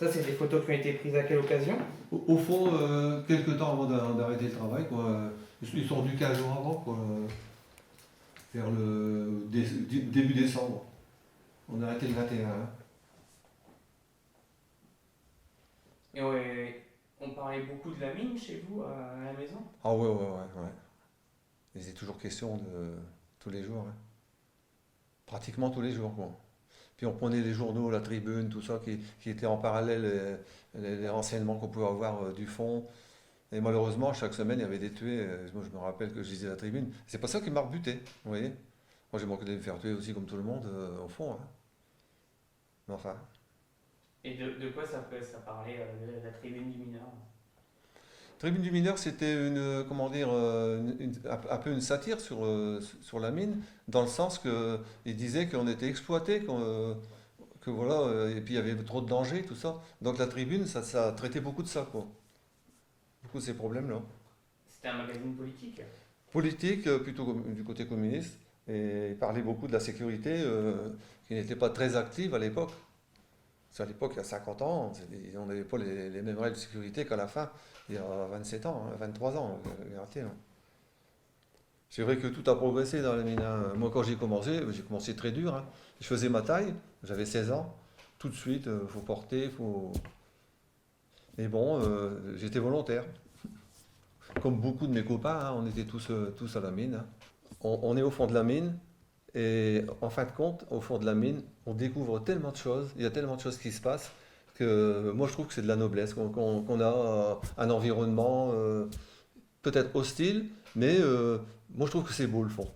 Ça, c'est des photos qui ont été prises à quelle occasion? Au fond, quelques temps avant d'arrêter le travail, quoi. Ils sont venus 15 jours avant, quoi. Vers le début décembre. On a arrêté le 21. Hein. Et ouais, on parlait beaucoup de la mine chez vous à la maison? Ah ouais. Il est toujours question de tous les jours. Hein. Pratiquement tous les jours, quoi. Puis on prenait les journaux, la tribune, tout ça, qui était en parallèle, les renseignements qu'on pouvait avoir du fond. Et malheureusement, chaque semaine, il y avait des tués. Moi, je me rappelle que je lisais la tribune. C'est pas ça qui m'a rebuté, vous voyez. Moi, j'ai manqué de me faire tuer aussi, comme tout le monde, au fond. Hein. Mais enfin. Et de quoi ça parlait, la tribune du mineur? Tribune du mineur, c'était une, comment dire, un peu une satire sur la mine, dans le sens qu'il disait qu'on était exploité, que voilà, et puis il y avait trop de dangers, tout ça. Donc la tribune, ça traitait beaucoup de ça, quoi. Beaucoup de ces problèmes-là. C'était un magazine politique? Politique, plutôt du côté communiste, et il parlait beaucoup de la sécurité, qui n'était pas très active à l'époque. Parce qu'à l'époque, il y a 50 ans, on n'avait pas les mêmes règles de sécurité qu'à la fin, il y a 27 ans, hein, 23 ans, regardez, hein. C'est vrai que tout a progressé dans la mine. Hein. Moi, quand j'ai commencé très dur. Hein. Je faisais ma taille, j'avais 16 ans. Tout de suite, faut porter, faut. Et bon, j'étais volontaire. Comme beaucoup de mes copains, hein, on était tous à la mine. Hein. On est au fond de la mine, et en fin de compte, au fond de la mine, on découvre tellement de choses, il y a tellement de choses qui se passent, que moi je trouve que c'est de la noblesse, qu'on a un environnement peut-être hostile, mais moi je trouve que c'est beau le fond.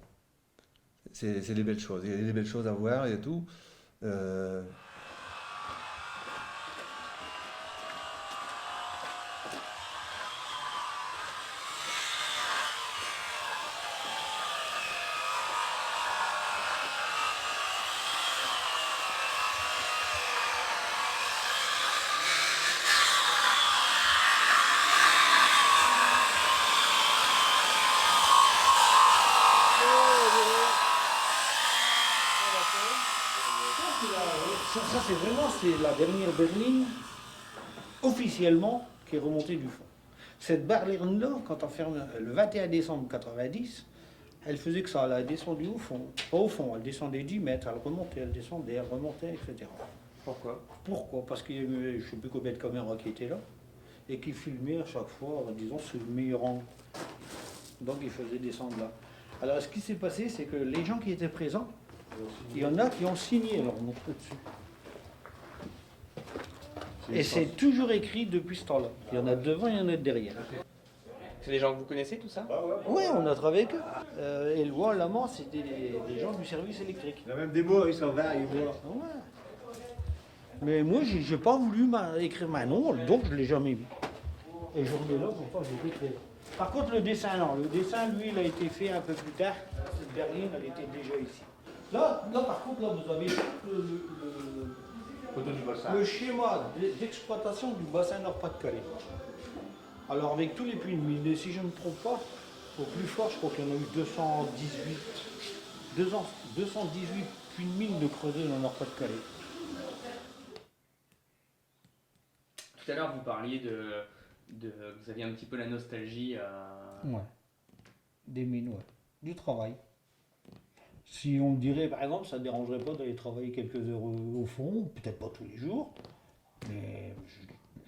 C'est des belles choses, il y a des belles choses à voir et tout. Euh, Ça c'est la dernière berline officiellement qui est remontée du fond. Cette berline-là, quand on ferme le 21 décembre 90, elle faisait que ça, elle a descendu au fond. Pas au fond, elle descendait 10 mètres, elle remontait, elle descendait, elle remontait, etc. Pourquoi? Pourquoi? Parce qu'il y avait, je ne sais plus combien de caméras qui étaient là, et qui filmaient à chaque fois, disons, sur le meilleur angle. Donc ils faisaient descendre là. Alors ce qui s'est passé, c'est que les gens qui étaient présents, il y en a qui ont signé leur nom dessus. Et c'est toujours écrit depuis ce temps-là. Il y en a devant, il y en a derrière. C'est des gens que vous connaissez, tout ça? Oui, on a travaillé avec eux. Et Éloi, Lamant, c'était des gens du service électrique. Il y a même des mots, ils sont verts, ils boivent. Ouais. Mais moi, j'ai pas voulu écrire ma nom, donc je ne l'ai jamais mis. Et je remets là pour pas que je l'écrive. Par contre, le dessin, non. Le dessin, lui, il a été fait un peu plus tard. Cette berline, elle était déjà ici. Là par contre, là, vous avez le schéma d'exploitation du bassin Nord-Pas-de-Calais. Alors, avec tous les puits de mine, et si je ne me trompe pas, au plus fort, je crois qu'il y en a eu 218 puits de mine de creusés dans le Nord-Pas-de-Calais. Tout à l'heure, vous parliez vous aviez un petit peu la nostalgie. Ouais. Des mines, ouais. Du travail. Si on me dirait, par exemple, ça ne dérangerait pas d'aller travailler quelques heures au fond, peut-être pas tous les jours, mais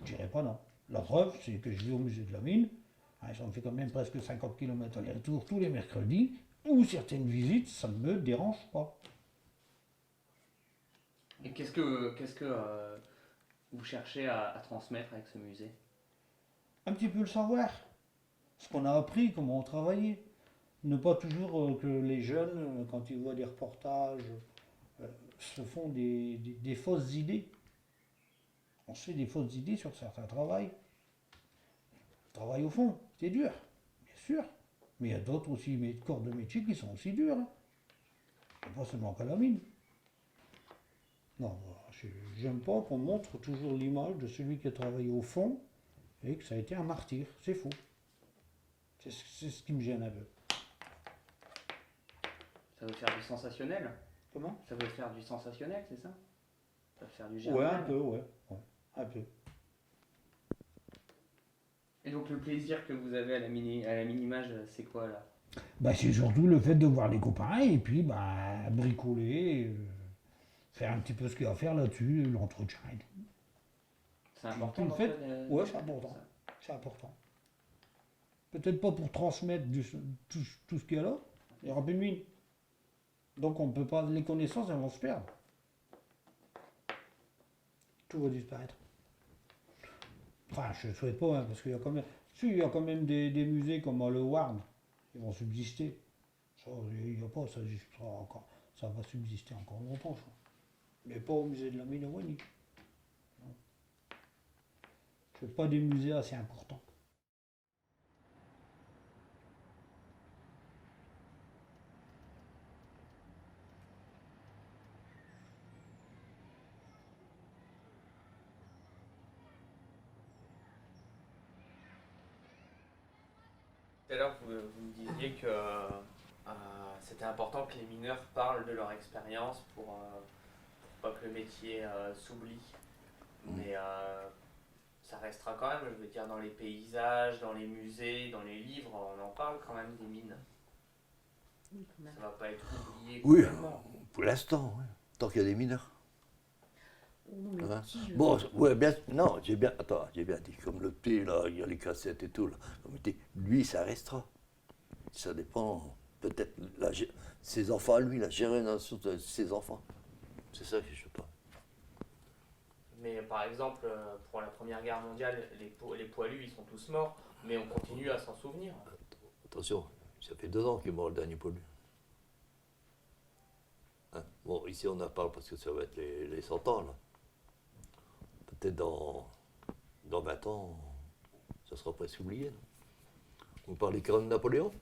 je dirais pas non. La preuve, c'est que je vais au musée de la mine, ça me fait quand même presque 50 km aller-retour tous les mercredis, ou certaines visites, ça ne me dérange pas. Et qu'est-ce que vous cherchez à transmettre avec ce musée? Un petit peu le savoir, ce qu'on a appris, comment on travaillait. Ne pas toujours que les jeunes, quand ils voient des reportages, se font des fausses idées. On se fait des fausses idées sur certains travails. Le travail au fond, c'est dur, bien sûr. Mais il y a d'autres aussi corps de métier qui sont aussi durs. Hein. Pas seulement qu'à la mine. Non, j'aime pas qu'on montre toujours l'image de celui qui a travaillé au fond et que ça a été un martyr. C'est faux. C'est ce qui me gêne un peu. Ça veut faire du sensationnel? Comment? Ça veut faire du sensationnel, c'est ça? Ça veut faire du Ouais, journal? un peu, ouais. Un peu. Et donc le plaisir que vous avez à la mini-mage, c'est quoi là? Bah, c'est surtout le fait de voir les copains et puis bah, bricoler, faire un petit peu ce qu'il y a à faire là-dessus, l'entretien et tout. C'est important le dans fait. toi de- Ouais, c'est important. C'est important. Peut-être pas pour transmettre tout ce qu'il y a là, il y aura plus de mine. Donc on peut pas, les connaissances elles vont se perdre. Tout va disparaître. Enfin, je ne souhaite pas, hein, parce qu'il y a quand même, si, il y a quand même des musées comme le Warn, ils vont subsister. Ça, il n'y a pas, ça existera encore. Ça va subsister encore longtemps, je crois. Mais pas au musée de la mine à Wany. C'est pas des musées assez importants. Tout à l'heure, vous me disiez que c'était important que les mineurs parlent de leur expérience pour pas que le métier s'oublie. Mais ça restera quand même, je veux dire, dans les paysages, dans les musées, dans les livres, on en parle quand même des mines. Oui, quand même. Ça va pas être oublié Oui, complètement. pour l'instant, ouais. Tant qu'il y a des mineurs. Oh non, le Hein. petit, je Bon, sais. ouais, bien, non, j'ai bien dit, comme le petit, là, il y a les cassettes et tout, là, comme il dit, lui, ça restera. Ça dépend, peut-être, ses enfants, lui, la génération de ses enfants. C'est ça que je sais pas. Mais par exemple, pour la Première Guerre mondiale, les poilus, ils sont tous morts, mais on continue à s'en souvenir. Attention, ça fait 2 ans qu'il est mort le dernier pollu. Hein. Bon, ici on en parle parce que ça va être les 100 ans, là. Peut-être dans 20 ans, ça sera presque oublié. Non. Vous parlez quand même de Napoléon?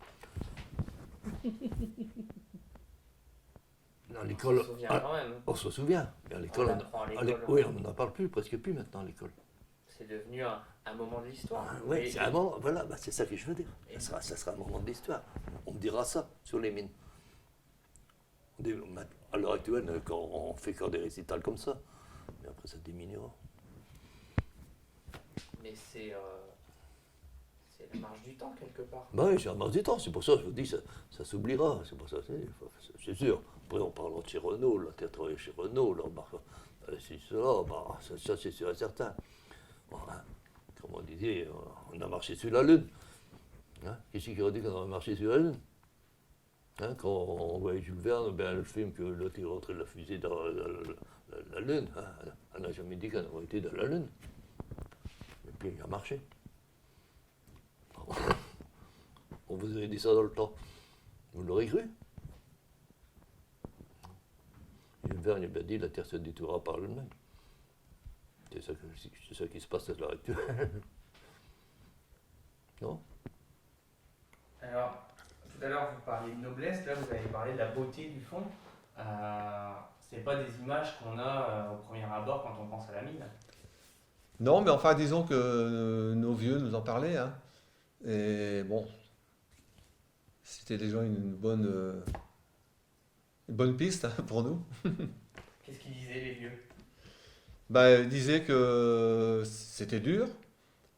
Dans l'école, On se souvient quand même. on se souvient. Mais à l'école, On apprend à l'école. oui, on n'en parle plus, presque plus maintenant à l'école. C'est devenu un moment de l'histoire. Oui, Et- c'est un moment, voilà, bah, c'est ça que je veux dire. Ça sera un moment de l'histoire. On me dira ça sur les mines. À l'heure actuelle, quand on fait quand des récitals comme ça, mais après ça diminuera. Mais c'est la marche du temps quelque part. Bah oui, c'est un marge du temps, c'est pour ça que je vous dis, ça s'oubliera, c'est pour ça, c'est sûr. Après, on parle de chez Renault, là, tu as travaillé chez Renault, là, bah, c'est cela, bah, ça c'est sûr et certain. Bon, hein, comme on disait, on a marché sur la Lune. Hein, qu'est-ce qui aurait dit qu'on a marché sur la Lune? Hein, quand on voyait Jules Verne, ben, le film que l'autre est rentré de la fusée dans la Lune, hein, elle n'a jamais dit qu'on aurait été dans la Lune. Et puis il a marché. On vous avait dit ça dans le temps. Vous l'aurez cru? Jules Verne a bien dit la Terre se détournera par elle-même. C'est ça qui se passe à l'heure actuelle. Non? Alors, tout à l'heure vous parliez de noblesse, là vous avez parlé de la beauté du fond. C'est pas des images qu'on a au premier abord quand on pense à la mine. Non, mais enfin, disons que nos vieux nous en parlaient, hein. Et bon, c'était déjà une bonne piste, hein, pour nous. Qu'est-ce qu'ils disaient les vieux? Bah, ils disaient que c'était dur,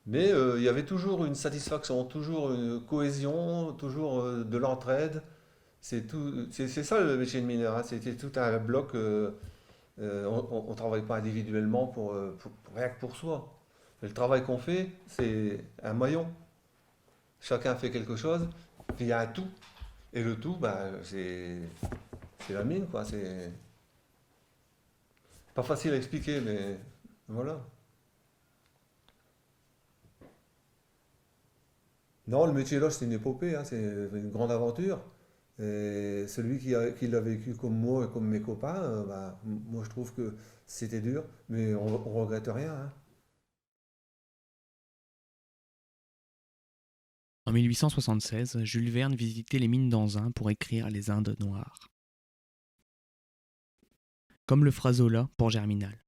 mais il y avait toujours une satisfaction, toujours une cohésion, toujours de l'entraide. C'est ça le métier de mineur, hein. C'était tout un bloc. On ne travaille pas individuellement rien que pour soi. Mais le travail qu'on fait, c'est un maillon. Chacun fait quelque chose, puis il y a un tout. Et le tout, bah, c'est la mine, quoi. C'est pas facile à expliquer, mais voilà. Non, le métier là, c'est une épopée, hein, c'est une grande aventure. Et celui qui l'a vécu comme moi et comme mes copains, bah, moi je trouve que c'était dur, mais on regrette rien, hein. En 1876, Jules Verne visitait les mines d'Anzin pour écrire Les Indes noires. Comme le fera Zola pour Germinal.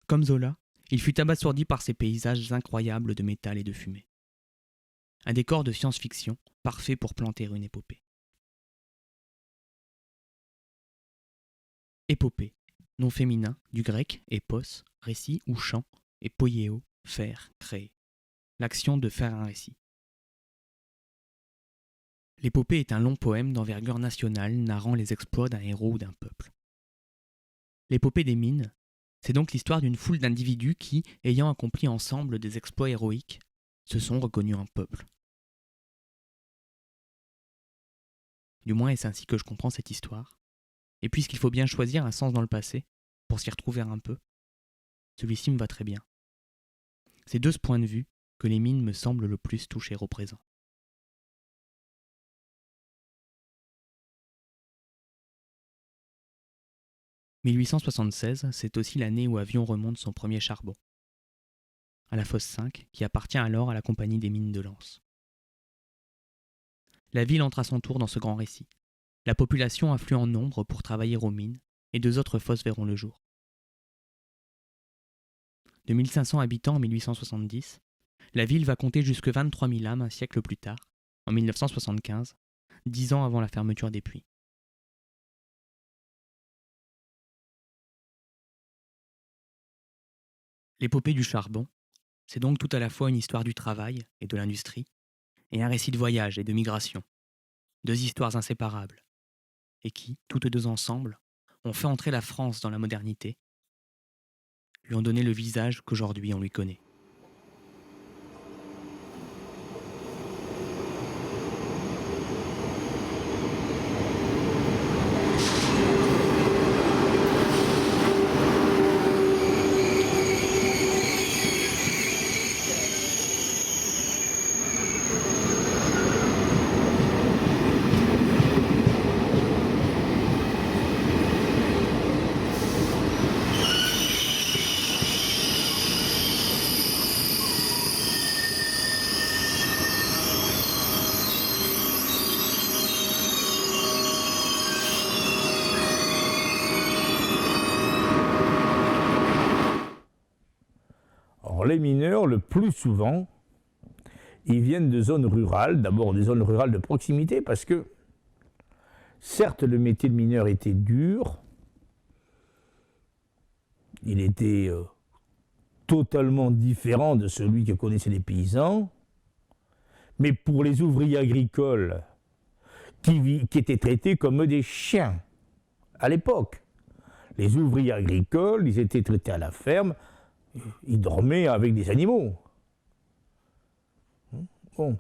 Comme Zola, il fut abasourdi par ces paysages incroyables de métal et de fumée. Un décor de science-fiction, parfait pour planter une épopée. Épopée, nom féminin du grec épos, récit ou chant, et poieo, faire, créer. L'action de faire un récit. L'épopée est un long poème d'envergure nationale narrant les exploits d'un héros ou d'un peuple. L'épopée des mines, c'est donc l'histoire d'une foule d'individus qui, ayant accompli ensemble des exploits héroïques, se sont reconnus un peuple. Du moins est-ce ainsi que je comprends cette histoire. Et puisqu'il faut bien choisir un sens dans le passé, pour s'y retrouver un peu, celui-ci me va très bien. C'est de ce point de vue que les mines me semblent le plus toucher au présent. « 1876, c'est aussi l'année où Avion remonte son premier charbon, à la fosse 5, qui appartient alors à la compagnie des mines de Lens. La ville entre à son tour dans ce grand récit. La population afflue en nombre pour travailler aux mines, et 2 autres fosses verront le jour. De 1500 habitants en 1870, la ville va compter jusque 23 000 âmes un siècle plus tard, en 1975, 10 ans avant la fermeture des puits. L'épopée du charbon, c'est donc tout à la fois une histoire du travail et de l'industrie, et un récit de voyage et de migration, 2 histoires inséparables, et qui, toutes 2 ensemble, ont fait entrer la France dans la modernité, lui ont donné le visage qu'aujourd'hui on lui connaît. Les mineurs, le plus souvent, ils viennent de zones rurales, d'abord des zones rurales de proximité, parce que, certes, le métier de mineur était dur, il était totalement différent de celui que connaissaient les paysans, mais pour les ouvriers agricoles, qui étaient traités comme des chiens, à l'époque, les ouvriers agricoles, ils étaient traités à la ferme, ils dormaient avec des animaux. Bon.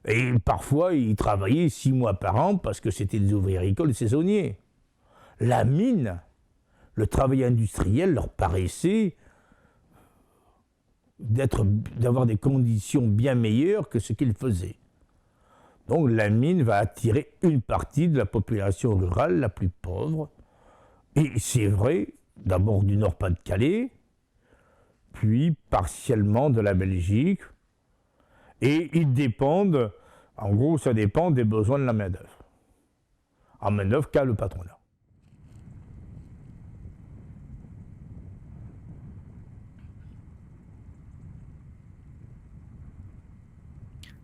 Et parfois, ils travaillaient 6 mois par an parce que c'était des ouvriers agricoles saisonniers. La mine, le travail industriel leur paraissait d'avoir des conditions bien meilleures que ce qu'ils faisaient. Donc la mine va attirer une partie de la population rurale la plus pauvre. Et c'est vrai, d'abord du Nord-Pas-de-Calais, puis partiellement de la Belgique, et ils dépendent, en gros ça dépend des besoins de la main-d'œuvre. En main-d'œuvre qu'a le patronat.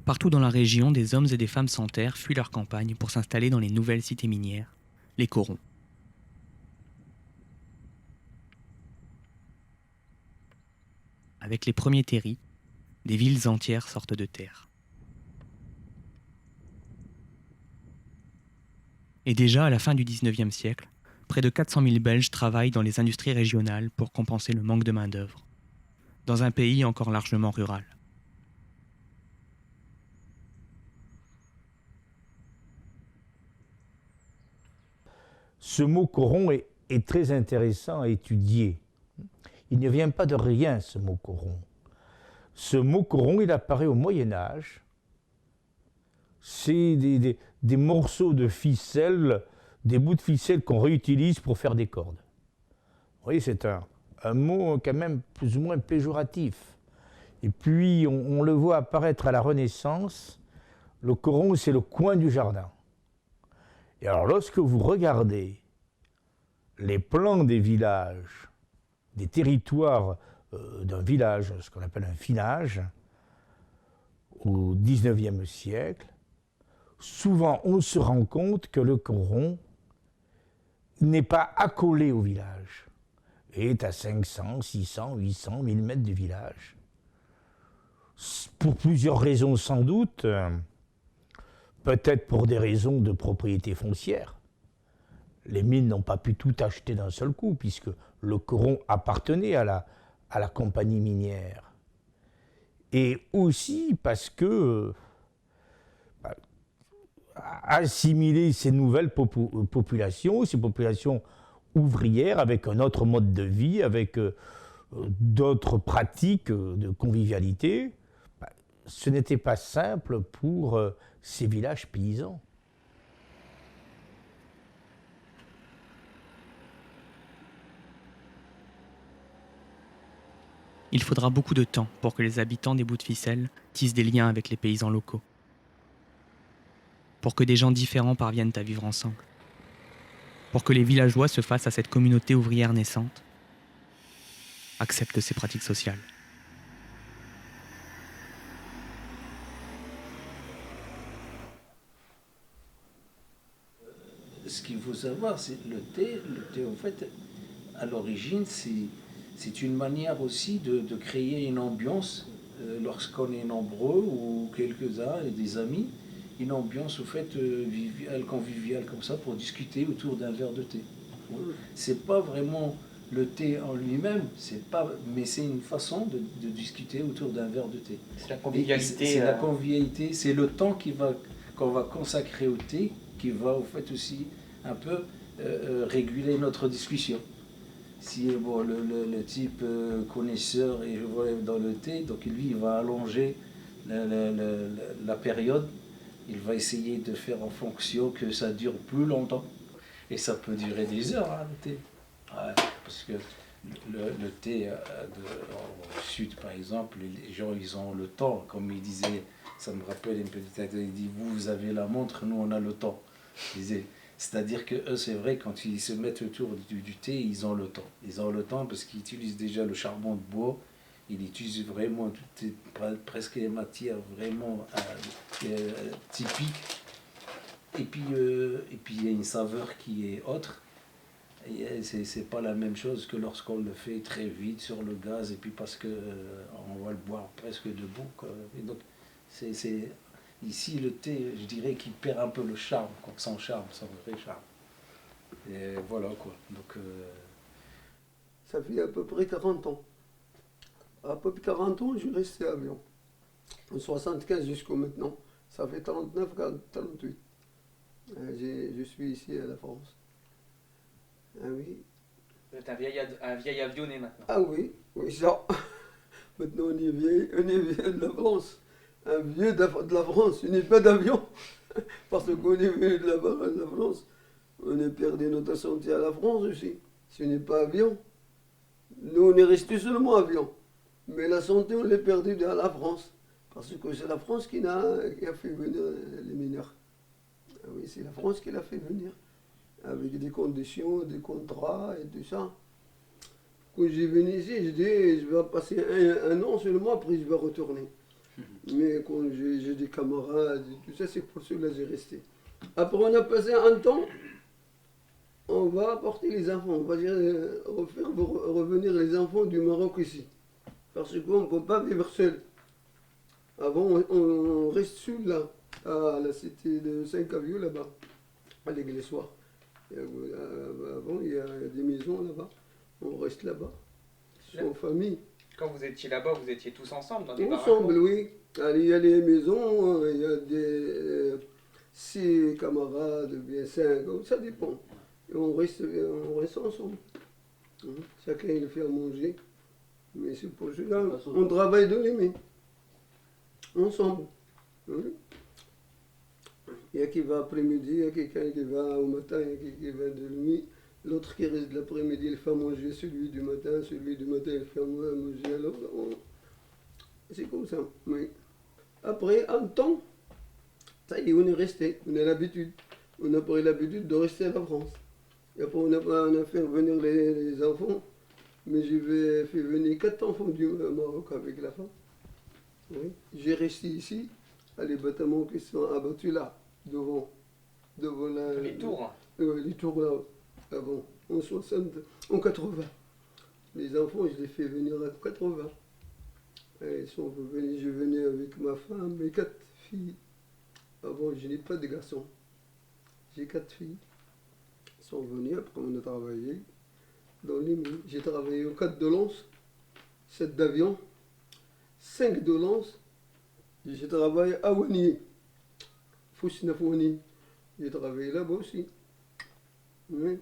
Partout dans la région, des hommes et des femmes sans terre fuient leur campagne pour s'installer dans les nouvelles cités minières, les corons. Avec les premiers terris, des villes entières sortent de terre. Et déjà, à la fin du XIXe siècle, près de 400 000 Belges travaillent dans les industries régionales pour compenser le manque de main-d'œuvre, dans un pays encore largement rural. Ce mot coron est très intéressant à étudier. Il ne vient pas de rien, ce mot coron. Ce mot coron, il apparaît au Moyen-Âge. C'est des morceaux de ficelle, des bouts de ficelle qu'on réutilise pour faire des cordes. Vous voyez, c'est un mot quand même plus ou moins péjoratif. Et puis, on le voit apparaître à la Renaissance. Le coron, c'est le coin du jardin. Et alors, lorsque vous regardez les plans des villages, des territoires d'un village, ce qu'on appelle un finage, au XIXe siècle, souvent on se rend compte que le coron n'est pas accolé au village. est à 500, 600, 800, 1000 mètres du village. Pour plusieurs raisons sans doute, peut-être pour des raisons de propriété foncière. Les mines n'ont pas pu tout acheter d'un seul coup, puisque le Coron appartenait à la compagnie minière. Et aussi parce que assimiler ces nouvelles populations, ces populations ouvrières avec un autre mode de vie, avec d'autres pratiques de convivialité, ce n'était pas simple pour ces villages paysans. Il faudra beaucoup de temps pour que les habitants des bouts de ficelle tissent des liens avec les paysans locaux. Pour que des gens différents parviennent à vivre ensemble. Pour que les villageois se fassent à cette communauté ouvrière naissante, acceptent ces pratiques sociales. Ce qu'il faut savoir, c'est le thé en fait, à l'origine, c'est une manière aussi de créer une ambiance lorsqu'on est nombreux ou quelques-uns et des amis, une ambiance au fait conviviale comme ça pour discuter autour d'un verre de thé. C'est pas vraiment le thé en lui-même, mais c'est une façon de discuter autour d'un verre de thé. C'est la convivialité. C'est la convivialité, c'est le temps qu'on va consacrer au thé qui va au fait aussi un peu réguler notre discussion. Si bon, le type connaisseur est dans le thé, donc lui il va allonger la période, il va essayer de faire en fonction que ça dure plus longtemps. Et ça peut durer des heures, hein, le thé. Ouais, parce que le thé au sud, par exemple, les gens ils ont le temps, comme il disait, ça me rappelle une petite anecdote, il dit vous avez la montre, nous on a le temps. C'est-à-dire que eux, c'est vrai, quand ils se mettent autour du thé, ils ont le temps. Ils ont le temps parce qu'ils utilisent déjà le charbon de bois, ils utilisent vraiment presque les matières vraiment typiques. Et puis il y a une saveur qui est autre. C'est pas la même chose que lorsqu'on le fait très vite sur le gaz, et puis parce que on va le boire presque debout, quoi. Et donc, ici, le thé, je dirais qu'il perd un peu le charme, son vrai charme. Et voilà quoi. Donc, ça fait à peu près 40 ans. À peu près 40 ans, je suis resté à Lyon. En 75 jusqu'au maintenant. Ça fait 39, 38. Je suis ici à la France. Ah oui. Vous êtes un vieil avionné maintenant. Ah oui, oui, ça. Maintenant on est vieux de la France. Un vieux de la France, il n'est pas d'avion. Parce qu'on est vieux de la France. On a perdu notre santé à la France aussi. Ce n'est pas avion. Nous, on est resté seulement avion. Mais la santé, on l'a perdue à la France. Parce que c'est la France qui a fait venir les mineurs. Ah oui, c'est la France qui l'a fait venir. Avec des conditions, des contrats et tout ça. Quand j'ai venu ici, je dis, je vais passer un an seulement, après je vais retourner. Mais quand j'ai des camarades et tout ça, c'est pour cela que j'ai resté. Après, on a passé un temps, on va apporter les enfants, on va dire, faire revenir les enfants du Maroc ici. Parce qu'on ne peut pas vivre seul. Avant, on reste seul là, à la cité de Saint-Cavieux là-bas, à l'église soir. Avant, il y a des maisons là-bas, on reste là-bas, en famille. Quand vous étiez là-bas, vous étiez tous ensemble dans des Ensemble, oui. Il y a les maisons, il y a des 6 camarades, bien 5, ça dépend. Et on reste ensemble. Chacun il fait à manger. Mais c'est pour cela, on travaille de l'aimer. Ensemble. Il y a qui va après-midi, il y a quelqu'un qui va au matin, il y a quelqu'un qui va de nuit. L'autre qui reste de l'après-midi, il fait manger celui du matin, il fait manger. Alors, c'est comme ça. Oui. Après, un temps, ça y est, on est resté, on a l'habitude. On a pris l'habitude de rester à la France. Et après, on a fait venir les enfants. Mais j'ai fait venir 4 enfants du Maroc avec la femme. Oui. J'ai resté ici, à les bâtiments qui sont abattus là, devant les tours. Les tours là, avant, en 80. Les enfants, je les fais venir à 80. Et ils sont venus, je venais avec ma femme et 4 filles. Avant, je n'ai pas de garçons. J'ai 4 filles. Ils sont venus, après on a travaillé dans les mines. J'ai travaillé au 4 de lance, 7 d'avion, 5 de lance. J'ai travaillé à Wani, Foussina-Fouani. J'ai travaillé là-bas aussi. Oui.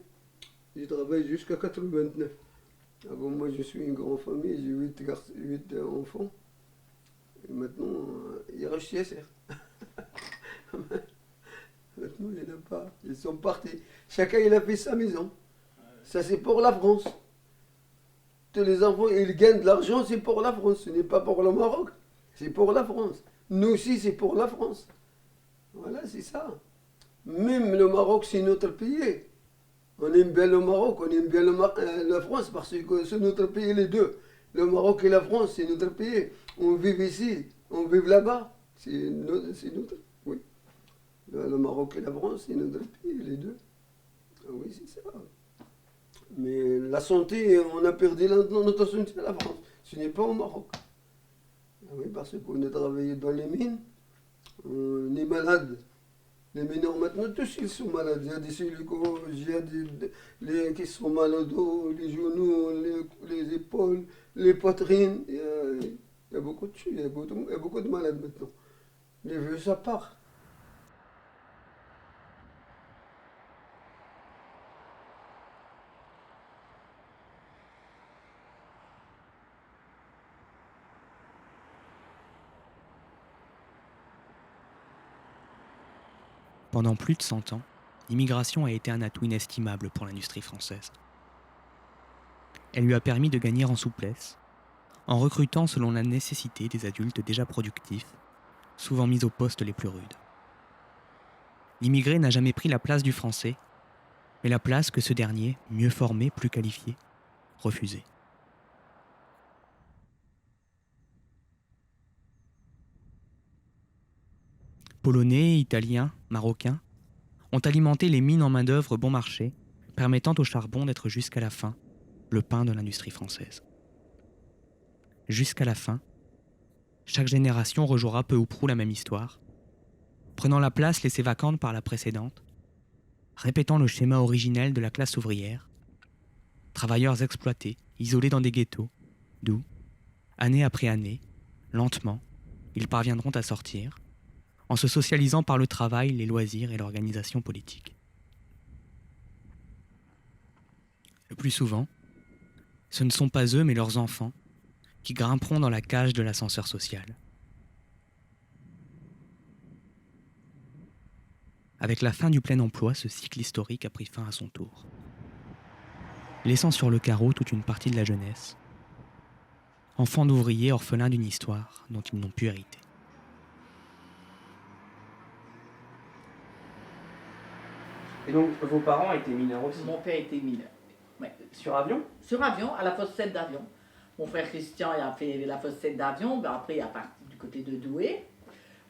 J'ai travaillé jusqu'à 89. Ah bon, moi, je suis une grande famille, j'ai 8 enfants. Et maintenant, il reste CSR. Maintenant, il n'y en a pas. Ils sont partis. Chacun, il a fait sa maison. Ça, c'est pour la France. Tous les enfants, ils gagnent de l'argent, c'est pour la France. Ce n'est pas pour le Maroc. C'est pour la France. Nous aussi, c'est pour la France. Voilà, c'est ça. Même le Maroc, c'est notre pays. On aime bien le Maroc, on aime bien la France parce que c'est notre pays, les deux. Le Maroc et la France, c'est notre pays. On vit ici, on vit là-bas. C'est notre. Oui. Le Maroc et la France, c'est notre pays, les deux. Ah oui, c'est ça. Mais la santé, on a perdu notre santé à la France. Ce n'est pas au Maroc. Ah oui, parce qu'on a travaillé dans les mines, on est malade. Les mineurs maintenant, tous ils sont malades. Il y a des silicoses, il y a des qui sont malades, les genoux, les épaules, les poitrines. Il y a beaucoup de choses, il y a beaucoup de malades maintenant. Les vieux, ça part. Pendant plus de 100 ans, l'immigration a été un atout inestimable pour l'industrie française. Elle lui a permis de gagner en souplesse, en recrutant selon la nécessité des adultes déjà productifs, souvent mis aux postes les plus rudes. L'immigré n'a jamais pris la place du français, mais la place que ce dernier, mieux formé, plus qualifié, refusait. Polonais, Italiens, Marocains ont alimenté les mines en main-d'œuvre bon marché, permettant au charbon d'être jusqu'à la fin le pain de l'industrie française. Jusqu'à la fin, chaque génération rejouera peu ou prou la même histoire, prenant la place laissée vacante par la précédente, répétant le schéma originel de la classe ouvrière, travailleurs exploités, isolés dans des ghettos, d'où, année après année, lentement, ils parviendront à sortir, en se socialisant par le travail, les loisirs et l'organisation politique. Le plus souvent, ce ne sont pas eux mais leurs enfants qui grimperont dans la cage de l'ascenseur social. Avec la fin du plein emploi, ce cycle historique a pris fin à son tour, laissant sur le carreau toute une partie de la jeunesse, enfants d'ouvriers orphelins d'une histoire dont ils n'ont pu hériter. Et donc, vos parents étaient mineurs aussi? Mon père était mineur. Ouais. Sur avion? Sur avion, à la fosse 7 d'avion. Mon frère Christian il a fait la fosse 7 d'avion, ben après il est parti du côté de Douai.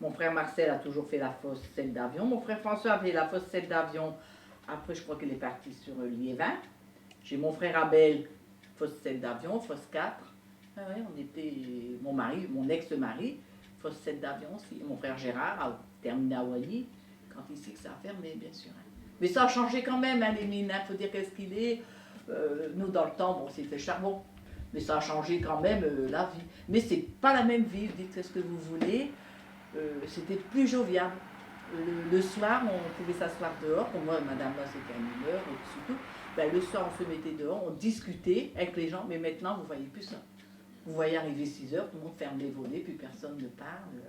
Mon frère Marcel a toujours fait la fosse 7 d'avion. Mon frère François a fait la fosse 7 d'avion. Après, je crois qu'il est parti sur Liévin. J'ai mon frère Abel, fosse 7 d'avion, fosse 4. Ah ouais, on était, mon mari, mon ex-mari, fosse 7 d'avion aussi. Mon frère Gérard a terminé à Wally, quand il sait que ça a fermé, bien sûr. Mais ça a changé quand même, hein, les mines, il faut dire qu'est-ce qu'il est. Nous, dans le temps, bon, c'était charbon. Mais ça a changé quand même la vie. Mais c'est pas la même vie, vous dites ce que vous voulez. C'était plus jovial. Le soir, on pouvait s'asseoir dehors. Pour moi, madame, là, c'était un mineur, et tout. Ben, le soir, on se mettait dehors, on discutait avec les gens. Mais maintenant, vous voyez plus ça. Vous voyez arriver 6 heures, tout le monde ferme les volets, puis personne ne parle.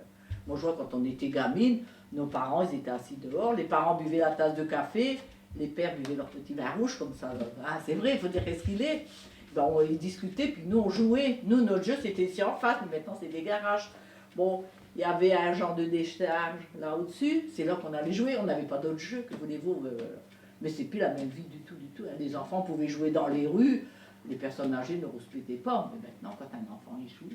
Moi, je vois, quand on était gamine, nos parents, ils étaient assis dehors. Les parents buvaient la tasse de café. Les pères buvaient leur petit vin rouge, comme ça. Ah, c'est vrai, il faut dire qu'est-ce qu'il est. Ben, ils discutaient, puis nous, on jouait. Nous, notre jeu, c'était ici en face, mais maintenant, c'est des garages. Bon, il y avait un genre de décharge là au-dessus. C'est là qu'on allait jouer. On n'avait pas d'autres jeux, que voulez-vous. Mais c'est plus la même vie du tout, du tout. Les enfants pouvaient jouer dans les rues. Les personnes âgées ne respectaient pas. Mais maintenant, quand un enfant y joue...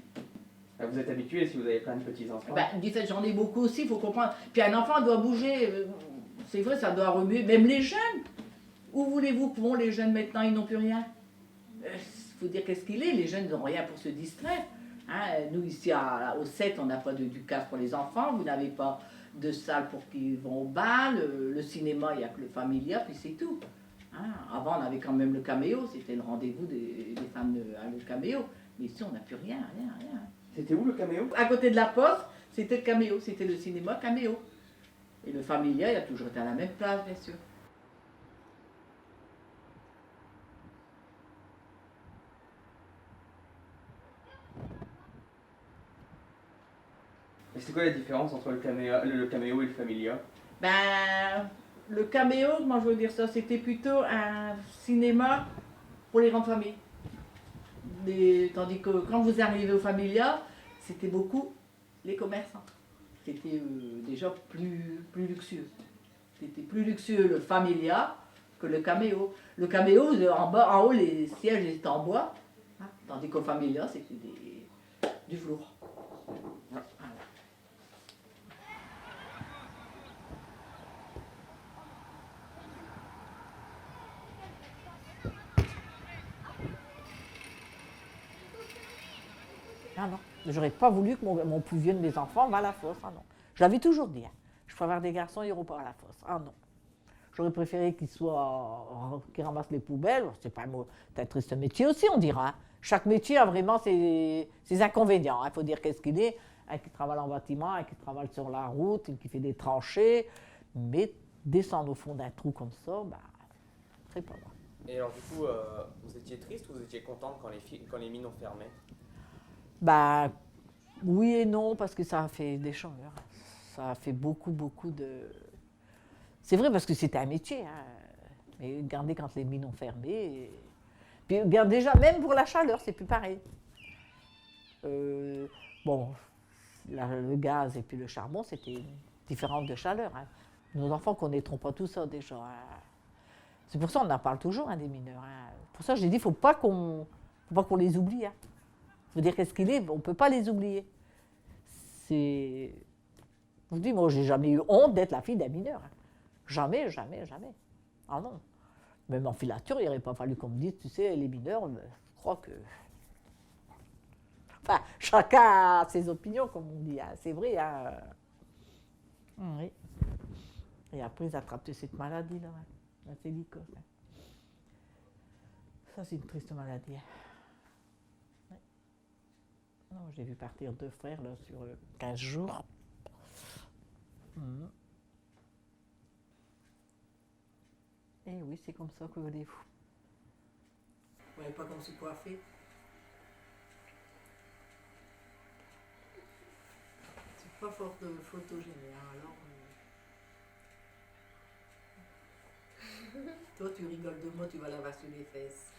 Vous êtes habitué si vous avez plein de petits-enfants? Ben, du fait, j'en ai beaucoup aussi, il faut comprendre. Puis un enfant doit bouger. C'est vrai, ça doit remuer. Même les jeunes. Où voulez-vous que vont les jeunes maintenant? Ils n'ont plus rien. faut dire qu'est-ce qu'il est, les jeunes n'ont rien pour se distraire. Hein, nous, ici, au 7, on n'a pas de Ducasse pour les enfants, vous n'avez pas de salle pour qu'ils vont au bal, le cinéma, il n'y a que le Familia, puis c'est tout. Hein, avant, on avait quand même le Caméo, c'était le rendez-vous des femmes le Caméo. Mais ici, on n'a plus rien. C'était où le Caméo? À côté de la Poste, c'était le Caméo, c'était le cinéma Caméo. Et le Familia, il a toujours été à la même place, bien sûr. Et c'est quoi la différence entre le Caméo et le Familia? Ben, le Caméo, comment je veux dire ça, c'était plutôt un cinéma pour les grandes familles. Tandis que quand vous arrivez au Familia, c'était beaucoup les commerçants. C'était déjà plus luxueux. C'était plus luxueux le Familia que le Caméo. Le Caméo, en haut, les sièges étaient en bois, hein, tandis qu'au Familia, c'était du velours. Voilà. Ah non, j'aurais pas voulu que mon plus vieux de mes enfants va à la fosse. Ah non. Je l'avais toujours dit. Hein. Je préfère des garçons, ils n'iront pas à la fosse. Ah non. J'aurais préféré qu'ils ramassent les poubelles. C'est pas un triste métier aussi, on dira. Hein. Chaque métier a vraiment ses inconvénients. Il faut dire qu'est-ce qu'il est. Un qui travaille en bâtiment, un qui travaille sur la route, un qui fait des tranchées. Mais descendre au fond d'un trou comme ça, bah, c'est pas moi. Et alors du coup, vous étiez triste ou vous étiez contente quand les mines ont fermé? Bah, oui et non, parce que ça a fait des chambres. Ça a fait beaucoup de... C'est vrai parce que c'était un métier. Hein. Mais regardez quand les mines ont fermé. Puis regarde, déjà, même pour la chaleur, c'est plus pareil. Bon, le gaz et puis le charbon, c'était différent de chaleur. Hein. Nos enfants ne connaîtront pas tout ça déjà. Hein. C'est pour ça qu'on en parle toujours, hein, des mineurs. Hein. Pour ça, j'ai dit, il ne faut pas qu'on les oublie. Hein. Il faut dire qu'est-ce qu'il est, on ne peut pas les oublier. Je vous dis, moi, j'ai jamais eu honte d'être la fille d'un mineur. Hein. Jamais. Ah non. Même en filature, il n'aurait pas fallu qu'on me dise, tu sais, les mineurs, je crois que... Enfin, chacun a ses opinions, comme on dit. Hein. C'est vrai. Hein. Oui. Et après, ils attrapent cette maladie, là, hein. La silicose. Hein. Ça, c'est une triste maladie. Hein. Non, j'ai vu partir 2 frères là, sur 15 jours. Et oui, c'est comme ça que voulez-vous. Vous voyez pas comme c'est coiffé? C'est pas fort de photogénie, hein, alors... Toi, tu rigoles de moi, tu vas l'avoir sur les fesses.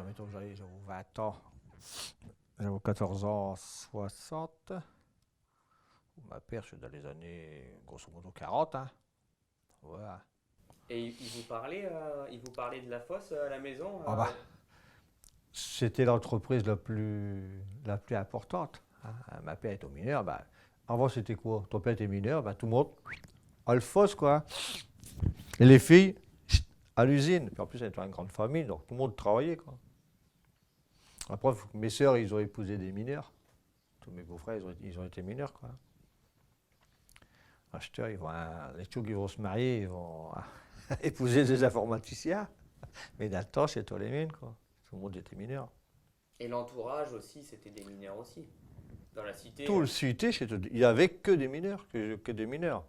Mettons que j'avais 20 ans, j'avais 14 ans, 60. Ma père, je suis dans les années, grosso modo, 40. Hein. Voilà. Et il vous parlait de la fosse à la maison Ah bah, c'était l'entreprise la plus importante. Hein. Ma père est au mineur. Bah, avant, c'était quoi? Ton père était mineur, bah, tout le monde à la fosse, quoi. Et les filles à l'usine. Puis en plus, c'était une grande famille, donc tout le monde travaillait, quoi. Après, mes sœurs, ils ont épousé des mineurs. Tous mes beaux-frères, ils ont été mineurs, quoi. Acheteurs, les gens qui vont se marier, ils vont épouser des informaticiens. Mais dans le temps, chez toi les mines, quoi. Tout le monde était mineur. Et l'entourage aussi, c'était des mineurs aussi. Dans la cité. Tout le cité, il n'y avait que des mineurs, que des mineurs.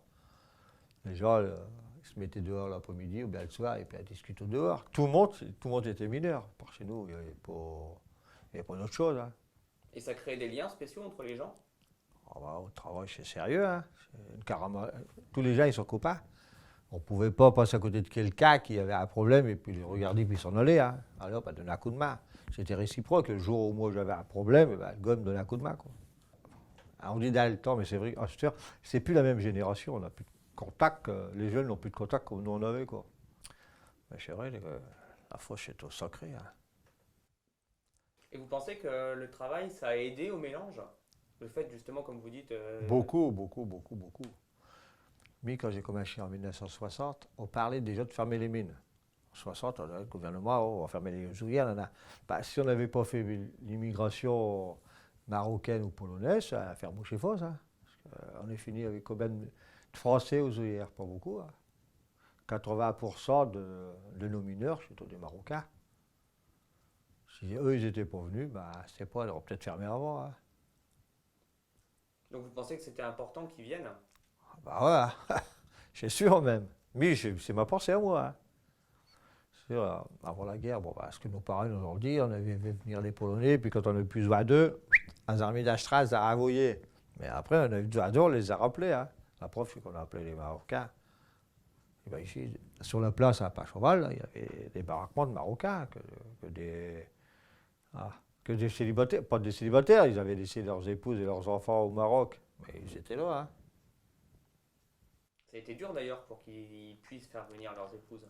Les gens, ils se mettaient dehors l'après-midi ou bien le soir et puis ils discutaient dehors. Tout le monde était mineur. Par chez nous, il n'y avait pas d'autre chose. Hein. Et ça créait des liens spéciaux entre les gens? Au travail, c'est sérieux. Hein. Tous les gens, ils sont copains. On ne pouvait pas passer à côté de quelqu'un qui avait un problème et puis les regarder puis s'en aller. Hein. Alors, bah, donner un coup de main. C'était réciproque. Le jour où moi j'avais un problème, bah, le gars me donnait un coup de main. Quoi. Alors, on dit dans le temps, mais c'est vrai, c'est plus la même génération. On n'a plus de contact. Les jeunes n'ont plus de contact comme nous on avait. Quoi. Mais c'est vrai, la fosse est au sacré. Hein. Et vous pensez que le travail, ça a aidé au mélange? Le fait, justement, comme vous dites... Beaucoup. Mais quand j'ai commencé en 1960, on parlait déjà de fermer les mines. En 60, le gouvernement, on va fermer les ouvrières. Bah, si on n'avait pas fait l'immigration marocaine ou polonaise, ça allait faire boucher fosse. Hein. On est fini avec combien de Français aux ouvrières? Pas beaucoup. Hein. 80% de nos mineurs, c'est tous des Marocains. Si eux, ils n'étaient pas venus, bah, c'est pas, on aurait peut-être fermé avant. Hein. Donc vous pensez que c'était important qu'ils viennent? Bah ouais, c'est sûr même. Mais c'est ma pensée à moi. Hein. Sûr, avant la guerre, bon, bah, ce que nos parents nous ont dit, on avait fait venir les Polonais, puis quand on a eu plus besoin d'eux, les armées d'Astras les a renvoyés. Mais après, on a eu besoin d'eux, on les a rappelés. Hein. La preuve, c'est qu'on a appelé les Marocains. Et ben ici, sur la place à Pacheval, il y avait des baraquements de Marocains, que des célibataires, pas des célibataires, ils avaient laissé leurs épouses et leurs enfants au Maroc. Mais ils étaient là. Hein. Ça a été dur d'ailleurs pour qu'ils puissent faire venir leurs épouses.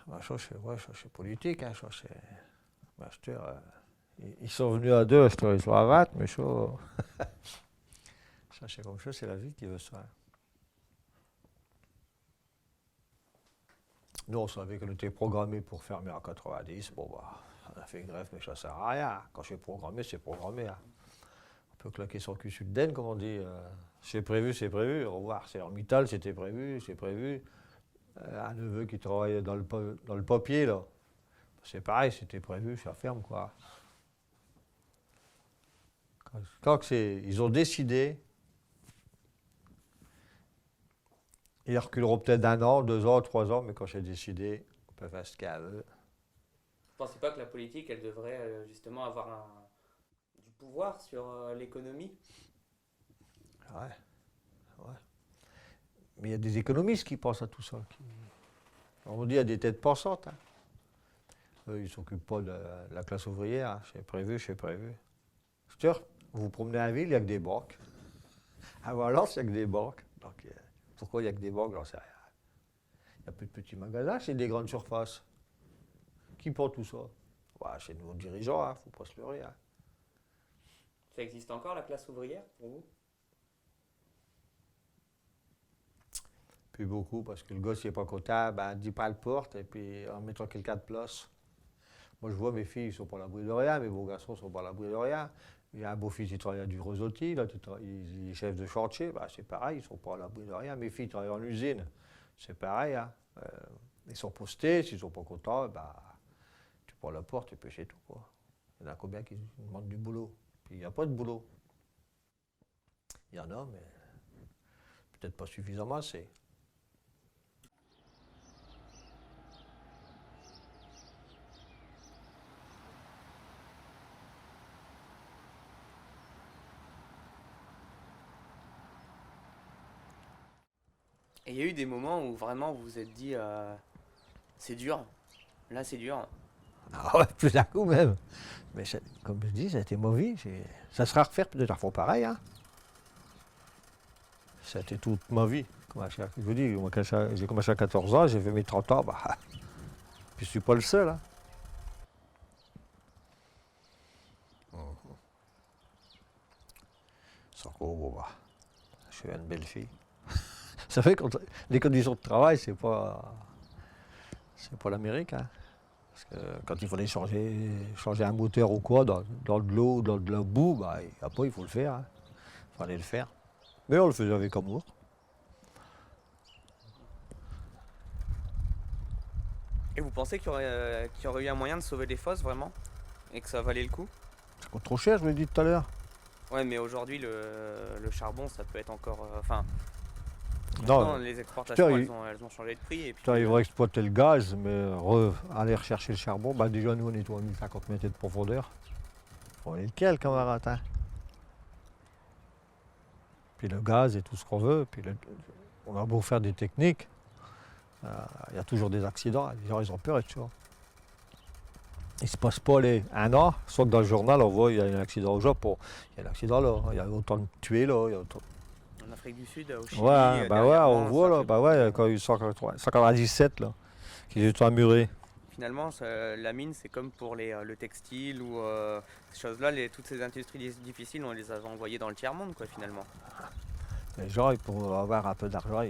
Bah, ça, c'est politique. Hein, ça, ils sont venus à 2, ils sont à 20, mais ça, ça c'est comme ça, c'est la vie qui veut ça. Nous, on savait qu'on était programmé pour fermer en 90. Bon, bah, on a fait une grève, mais ça ne sert à rien. Quand c'est programmé, c'est programmé. Hein. On peut claquer son cul sur le den, comme on dit. C'est prévu, c'est prévu. Au revoir, c'est Ormital, c'était prévu, c'est prévu. Un neveu qui travaillait dans le papier, là. C'est pareil, c'était prévu, ça ferme, quoi. Ils ont décidé, ils reculeront peut-être d'1 an, 2 ans, 3 ans, mais quand c'est décidé, on peut faire ce qu'il y a à eux. Vous ne pensez pas que la politique, elle devrait justement avoir du pouvoir sur l'économie? Ouais. Mais il y a des économistes qui pensent à tout ça. On dit qu'il y a des têtes pensantes. Hein. Eux, ils ne s'occupent pas de la classe ouvrière. Hein. C'est prévu. C'est sûr, vous vous promenez à la ville, il n'y a que des banques. À Valence, il n'y a que des banques. Donc, pourquoi il n'y a que des banques, j'en sais rien. Il n'y a plus de petits magasins, c'est des grandes surfaces. Qui prend tout ça? Ouais, c'est nos dirigeants, il ne faut pas se leurrer. Hein. Ça existe encore, la classe ouvrière, pour vous? Plus beaucoup, parce que le gars, s'il n'est pas content, ben, dit pas le porte, et puis en mettant quelqu'un de place. Moi, je vois mes filles, ils ne sont pas à l'abri de rien, mes beaux garçons ne sont pas à l'abri de rien. Il y a un beau-fils qui travaille à du Rosotti, là, il est chef de chantier, ben, c'est pareil, ils ne sont pas à l'abri de rien. Mes filles travaillent en usine, c'est pareil. Hein. Ils sont postés, s'ils ne sont pas contents, ben, tu prends la porte et puis c'est tout. Quoi. Il y en a combien qui demandent du boulot? Puis il n'y a pas de boulot. Il y en a, mais peut-être pas suffisamment assez. Et il y a eu des moments où vraiment vous vous êtes dit c'est dur, là c'est dur. Ah ouais, plus d'un coup même. Mais comme je dis, ça a été mauvais. Ça sera à refaire peut-être fois pareil. Hein. Ça a été toute ma vie. Je vous dis, j'ai commencé à 14 ans, j'ai fait mes 30 ans. Bah, puis je ne suis pas le seul. Hein. Bon, bah, je suis une belle fille. Ça fait que les conditions de travail, c'est pas l'Amérique. Hein. Parce que quand il fallait changer un moteur ou quoi, dans de l'eau, dans de la boue, bah, après il faut le faire. Hein. Il fallait le faire. Mais on le faisait avec amour. Et vous pensez qu'il y aurait eu un moyen de sauver les fosses vraiment? Et que ça valait le coup? Ça coûte trop cher, je l'ai dit tout à l'heure. Ouais, mais aujourd'hui, le charbon, ça peut être encore... non, les exportations, elles ont changé de prix. Et puis, ils vont exploiter le gaz, mais aller rechercher le charbon, bah déjà nous on est à 1050 mètres de profondeur. On est lequel, camarade hein? Puis le gaz et tout ce qu'on veut, puis on a beau faire des techniques, Il y a toujours des accidents, les gens ils ont peur et tout. Il ne se passe pas un an, soit que dans le journal on voit il y a un accident au Japon, il y a un accident là, il y a autant de tués là, il y a autant... En Afrique du Sud, au Chili. Ouais, on voit là, quand il y a eu 197 là, qui étaient emmurés. Finalement, la mine, c'est comme pour le textile ou ces choses-là, toutes ces industries difficiles, on les a envoyées dans le tiers-monde, quoi, finalement. Les gens, pour avoir un peu d'argent,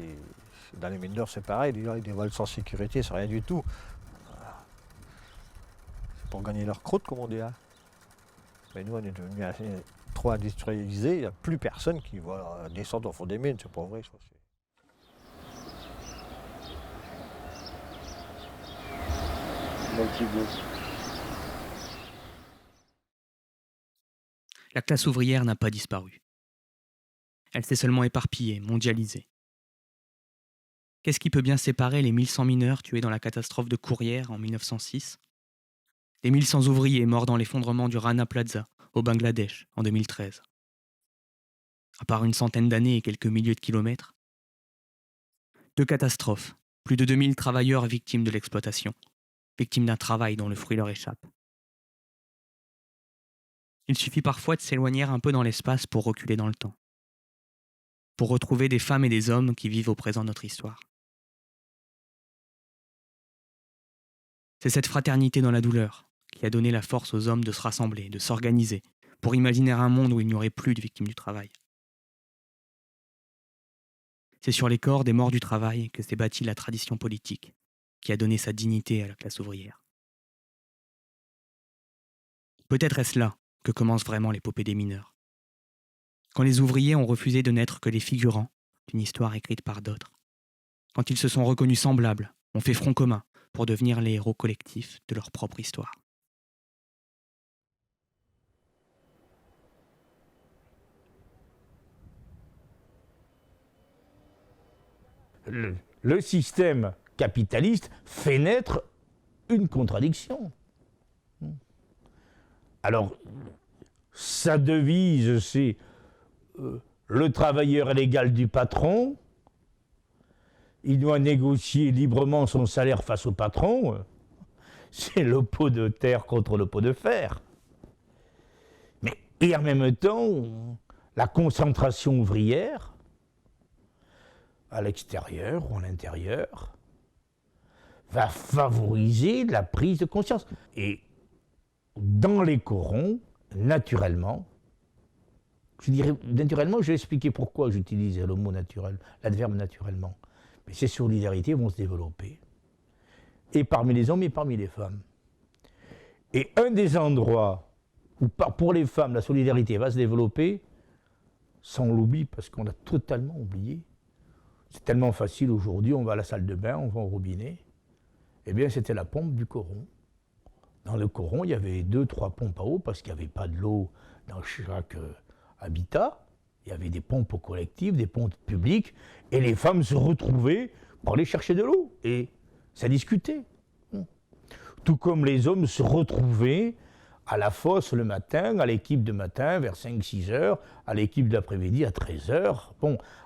dans les mines d'or, c'est pareil, les gens ils dévalent sans sécurité, c'est rien du tout. C'est pour gagner leur croûte, comme on dit. Hein. Mais nous, on est devenus trop industrialisés, il n'y a plus personne qui va descendre au fond des mines, c'est pas vrai. Ça, La classe ouvrière n'a pas disparu. Elle s'est seulement éparpillée, mondialisée. Qu'est-ce qui peut bien séparer les 1100 mineurs tués dans la catastrophe de Courrières en 1906 des 1100 ouvriers morts dans l'effondrement du Rana Plaza au Bangladesh en 2013 ? À part une centaine d'années et quelques milliers de kilomètres. 2 catastrophes, plus de 2000 travailleurs victimes de l'exploitation, victimes d'un travail dont le fruit leur échappe. Il suffit parfois de s'éloigner un peu dans l'espace pour reculer dans le temps, pour retrouver des femmes et des hommes qui vivent au présent de notre histoire. C'est cette fraternité dans la douleur qui a donné la force aux hommes de se rassembler, de s'organiser, pour imaginer un monde où il n'y aurait plus de victimes du travail. C'est sur les corps des morts du travail que s'est bâtie la tradition politique, qui a donné sa dignité à la classe ouvrière. Peut-être est-ce là que commence vraiment l'épopée des mineurs. Quand les ouvriers ont refusé de n'être que les figurants d'une histoire écrite par d'autres. Quand ils se sont reconnus semblables, ont fait front commun pour devenir les héros collectifs de leur propre histoire. Le système capitaliste fait naître une contradiction. Alors, sa devise, c'est le travailleur est l'égal du patron, il doit négocier librement son salaire face au patron, c'est le pot de terre contre le pot de fer. Et en même temps, la concentration ouvrière, à l'extérieur ou à l'intérieur, va favoriser la prise de conscience. Et dans les corons, naturellement, je vais expliquer pourquoi j'utilise le mot naturel, l'adverbe naturellement. Mais ces solidarités vont se développer, et parmi les hommes et parmi les femmes. Et un des endroits où pour les femmes la solidarité va se développer, sans l'oubli, parce qu'on l'a totalement oublié, c'est tellement facile aujourd'hui, on va à la salle de bain, on va au robinet, eh bien c'était la pompe du coron. Dans le coron, il y avait 2-3 pompes à eau, parce qu'il n'y avait pas de l'eau dans chaque habitat. Il y avait des pompes collectives, des pompes publiques, et les femmes se retrouvaient pour aller chercher de l'eau, et ça discutait. Tout comme les hommes se retrouvaient à la fosse le matin, à l'équipe de matin vers 5-6 heures, à l'équipe d'après-midi à 13 heures,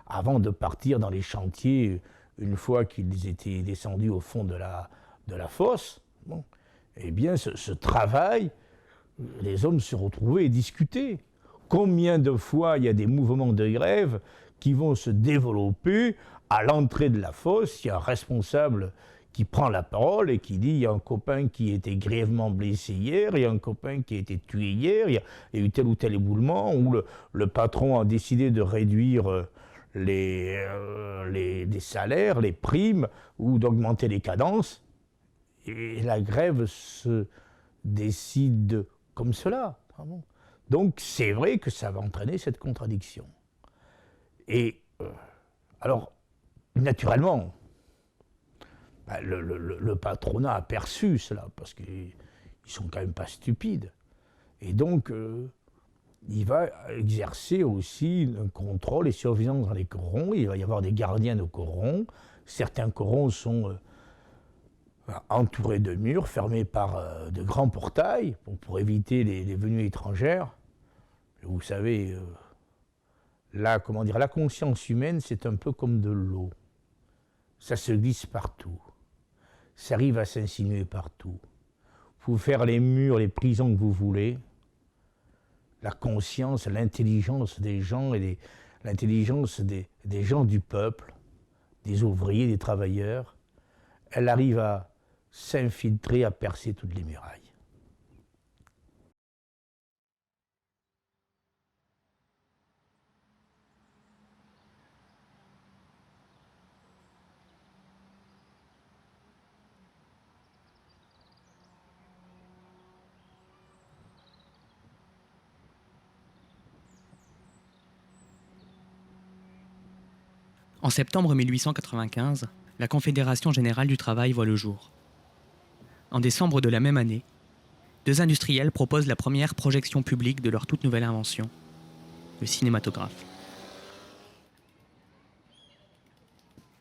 avant de partir dans les chantiers une fois qu'ils étaient descendus au fond de la fosse. Eh bien, ce travail, les hommes se retrouvaient et discutaient. Combien de fois il y a des mouvements de grève qui vont se développer à l'entrée de la fosse, il y a un responsable qui prend la parole et qui dit il y a un copain qui était grièvement blessé hier, il y a un copain qui a été tué hier, il y a eu tel ou tel éboulement, où le patron a décidé de réduire les salaires, les primes, ou d'augmenter les cadences. Et la grève se décide comme cela. Donc c'est vrai que ça va entraîner cette contradiction. Et alors, naturellement, le patronat a perçu cela, parce qu'ils ne sont quand même pas stupides. Et donc, il va exercer aussi un contrôle et surveillance dans les corons. Il va y avoir des gardiens de corons. Certains corons sont entourés de murs, fermés par de grands portails, pour éviter les venues étrangères. Et vous savez, la conscience humaine, c'est un peu comme de l'eau. ça se glisse partout. Ça arrive à s'insinuer partout. Vous pouvez faire les murs, les prisons que vous voulez. La conscience, l'intelligence des gens et l'intelligence des gens du peuple, des ouvriers, des travailleurs, elle arrive à s'infiltrer, à percer toutes les murailles. En septembre 1895, la Confédération générale du travail voit le jour. En décembre de la même année, 2 industriels proposent la première projection publique de leur toute nouvelle invention, le cinématographe.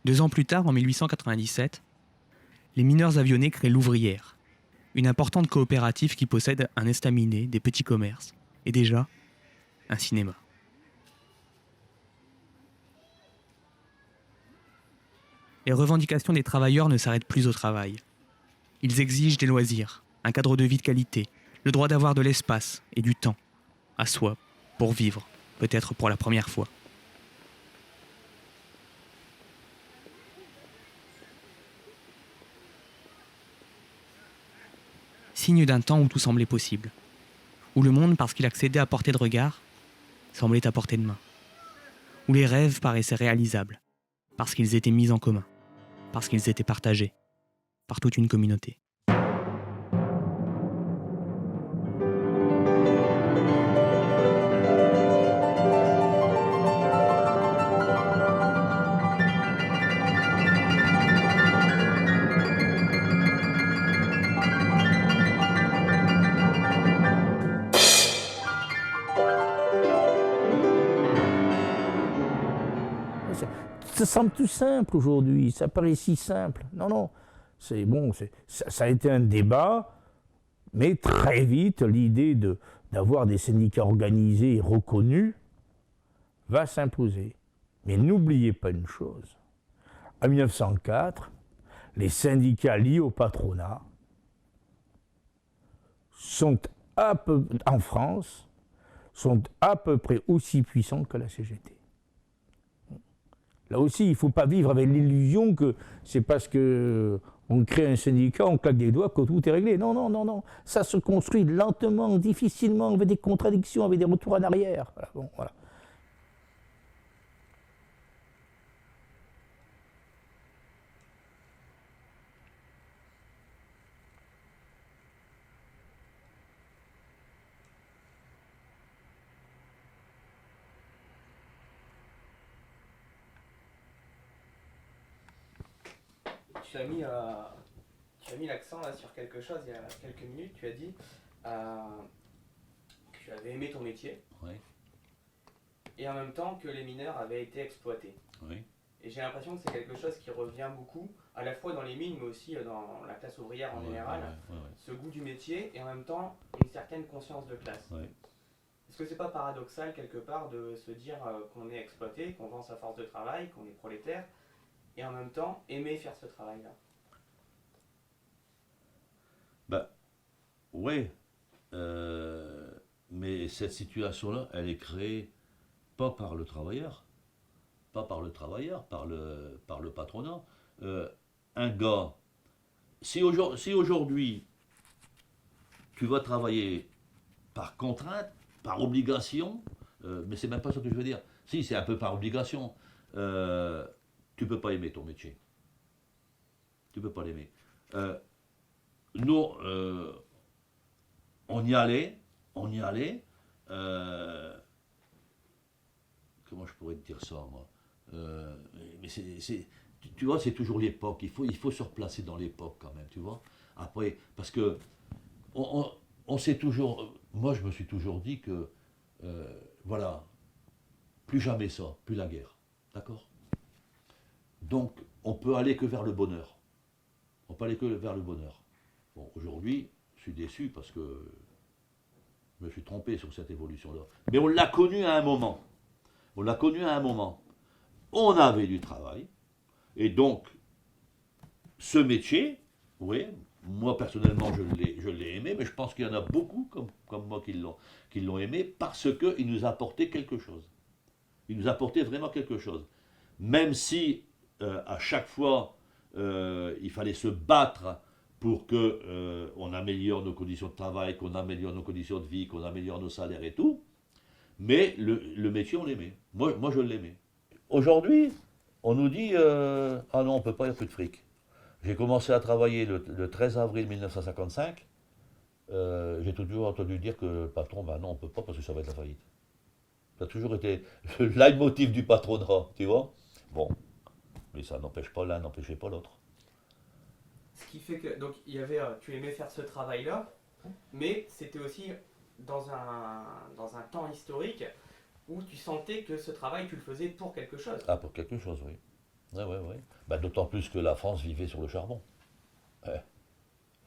2 ans plus tard, en 1897, les mineurs avionnés créent l'Ouvrière, une importante coopérative qui possède un estaminet, des petits commerces et déjà un cinéma. Les revendications des travailleurs ne s'arrêtent plus au travail. Ils exigent des loisirs, un cadre de vie de qualité, le droit d'avoir de l'espace et du temps, à soi, pour vivre, peut-être pour la première fois. Signe d'un temps où tout semblait possible, où le monde, parce qu'il accédait à portée de regard, semblait à portée de main, où les rêves paraissaient réalisables, parce qu'ils étaient mis en commun, parce qu'ils étaient partagés par toute une communauté. Ça semble tout simple aujourd'hui, ça paraît si simple. Non, non, c'est bon, ça a été un débat, mais très vite, l'idée d'avoir des syndicats organisés et reconnus va s'imposer. Mais n'oubliez pas une chose, en 1904, les syndicats liés au patronat sont en France, sont à peu près aussi puissants que la CGT. Là aussi, il ne faut pas vivre avec l'illusion que c'est parce qu'on crée un syndicat, on claque des doigts que tout est réglé. Non, non, non, non. Ça se construit lentement, difficilement, avec des contradictions, avec des retours en arrière. Voilà, bon, voilà. Tu as mis l'accent là sur quelque chose il y a quelques minutes. Tu as dit que tu avais aimé ton métier. Oui. Et en même temps que les mineurs avaient été exploités. Oui. Et j'ai l'impression que c'est quelque chose qui revient beaucoup, à la fois dans les mines, mais aussi dans la classe ouvrière en général. Ce goût du métier et en même temps une certaine conscience de classe. Est-ce que c'est pas paradoxal quelque part de se dire qu'on est exploité, qu'on vend sa force de travail, qu'on est prolétaire, et en même temps aimer faire ce travail-là? Ben, oui, mais cette situation-là, elle est créée pas par le travailleur, par le patronat. Un gars, si aujourd'hui tu vas travailler par contrainte, par obligation, mais c'est même pas ça que je veux dire. Si, c'est un peu par obligation. Tu peux pas aimer ton métier. Tu peux pas l'aimer. Nous, on y allait. Comment je pourrais te dire ça, moi? Mais tu vois, c'est toujours l'époque. Il faut se replacer dans l'époque quand même, tu vois. Après, parce que on s'est toujours. Moi, je me suis toujours dit que, voilà, plus jamais ça, plus la guerre, d'accord? Donc, on peut aller que vers le bonheur. On peut aller que vers le bonheur. Bon, aujourd'hui, je suis déçu parce que je me suis trompé sur cette évolution-là. Mais on l'a connu à un moment. On avait du travail. Et donc, ce métier, oui, moi personnellement je l'ai aimé, mais je pense qu'il y en a beaucoup comme moi qui l'ont aimé parce qu'il nous apportait quelque chose. Il nous apportait vraiment quelque chose. Même si à chaque fois il fallait se battre pour qu'on améliore nos conditions de travail, qu'on améliore nos conditions de vie, qu'on améliore nos salaires et tout, mais le métier on l'aimait. Moi je l'aimais. Aujourd'hui, on nous dit ah non, on ne peut pas, il n'y a plus de fric. J'ai commencé à travailler le 13 avril 1955. J'ai toujours entendu dire que le patron, ben non, on ne peut pas parce que ça va être la faillite. Ça a toujours été le leitmotiv du patronat, tu vois. Bon, mais ça n'empêche pas l'un, n'empêchait pas l'autre. Ce qui fait que, donc, il y avait, tu aimais faire ce travail-là, mais c'était aussi dans un temps historique où tu sentais que ce travail, tu le faisais pour quelque chose. Ah, pour quelque chose, oui. Ouais. Bah, d'autant plus que la France vivait sur le charbon. Ouais.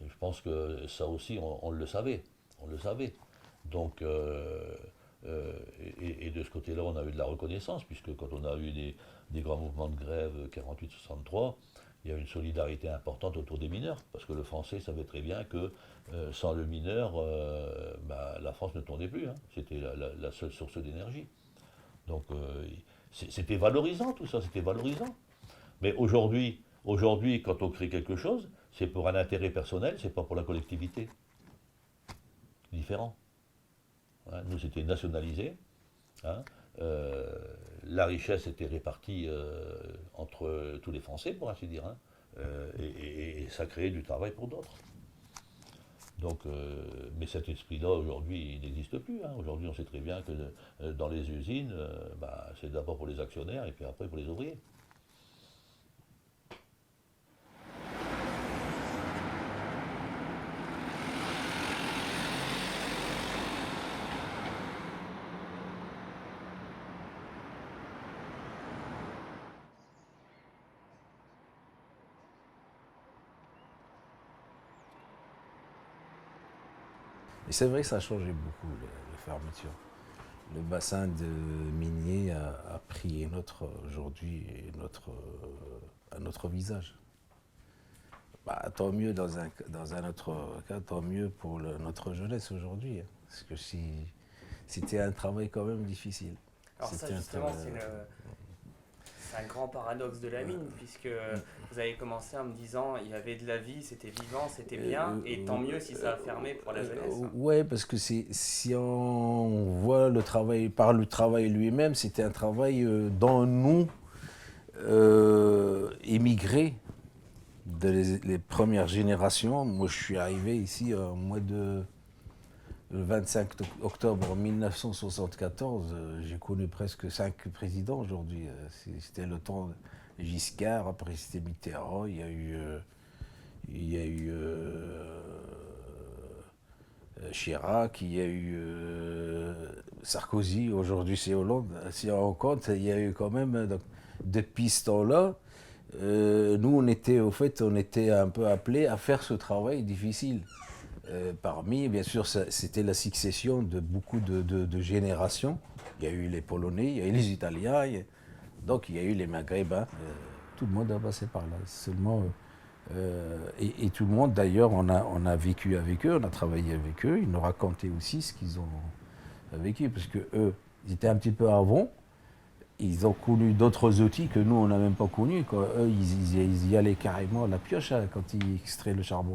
Et je pense que ça aussi, on le savait. On le savait. Donc, et de ce côté-là, on a eu de la reconnaissance, puisque quand on a eu des grands mouvements de grève 48-63, il y a eu une solidarité importante autour des mineurs, parce que le Français savait très bien que sans le mineur, la France ne tournait plus. Hein. C'était la seule source d'énergie. Donc, c'était valorisant tout ça, c'était valorisant. Mais aujourd'hui, quand on crée quelque chose, c'est pour un intérêt personnel, c'est pas pour la collectivité. Différent. Hein, nous, c'était nationalisé. Hein, la richesse était répartie entre tous les Français, pour ainsi dire. Hein, et ça créait du travail pour d'autres. Donc, mais cet esprit-là, aujourd'hui, il n'existe plus. Hein. Aujourd'hui, on sait très bien que dans les usines, c'est d'abord pour les actionnaires et puis après pour les ouvriers. Et c'est vrai que ça a changé beaucoup, les fermetures. Le bassin de minier a pris aujourd'hui un autre visage. Tant mieux dans un autre cas, tant mieux pour notre jeunesse aujourd'hui. Hein, parce que c'était un travail quand même difficile. Alors ça, justement, c'est un grand paradoxe de la mine, puisque vous avez commencé en me disant il y avait de la vie, c'était vivant, c'était bien, et tant mieux si ça a fermé pour la jeunesse. Oui, parce que si on voit le travail, par le travail lui-même, c'était un travail dont nous, émigrés, les premières générations, moi je suis arrivé ici au mois de... Le 25 octobre 1974, j'ai connu presque 5 présidents aujourd'hui. C'était le temps de Giscard, après c'était Mitterrand, il y a eu Chirac, il y a eu Sarkozy, aujourd'hui c'est Hollande. Si on compte, il y a eu quand même, donc, depuis ce temps-là, nous on était un peu appelés à faire ce travail difficile. Parmi, bien sûr, c'était la succession de beaucoup de générations. Il y a eu les Polonais, il y a eu les Italiens, donc il y a eu les Maghrébins. Tout le monde a passé par là. Seulement, et tout le monde, d'ailleurs, on a vécu avec eux, on a travaillé avec eux. Ils nous racontaient aussi ce qu'ils ont vécu, parce que eux, ils étaient un petit peu avant. Ils ont connu d'autres outils que nous, on n'a même pas connus. Eux, ils y allaient carrément à la pioche hein, quand ils extraient le charbon.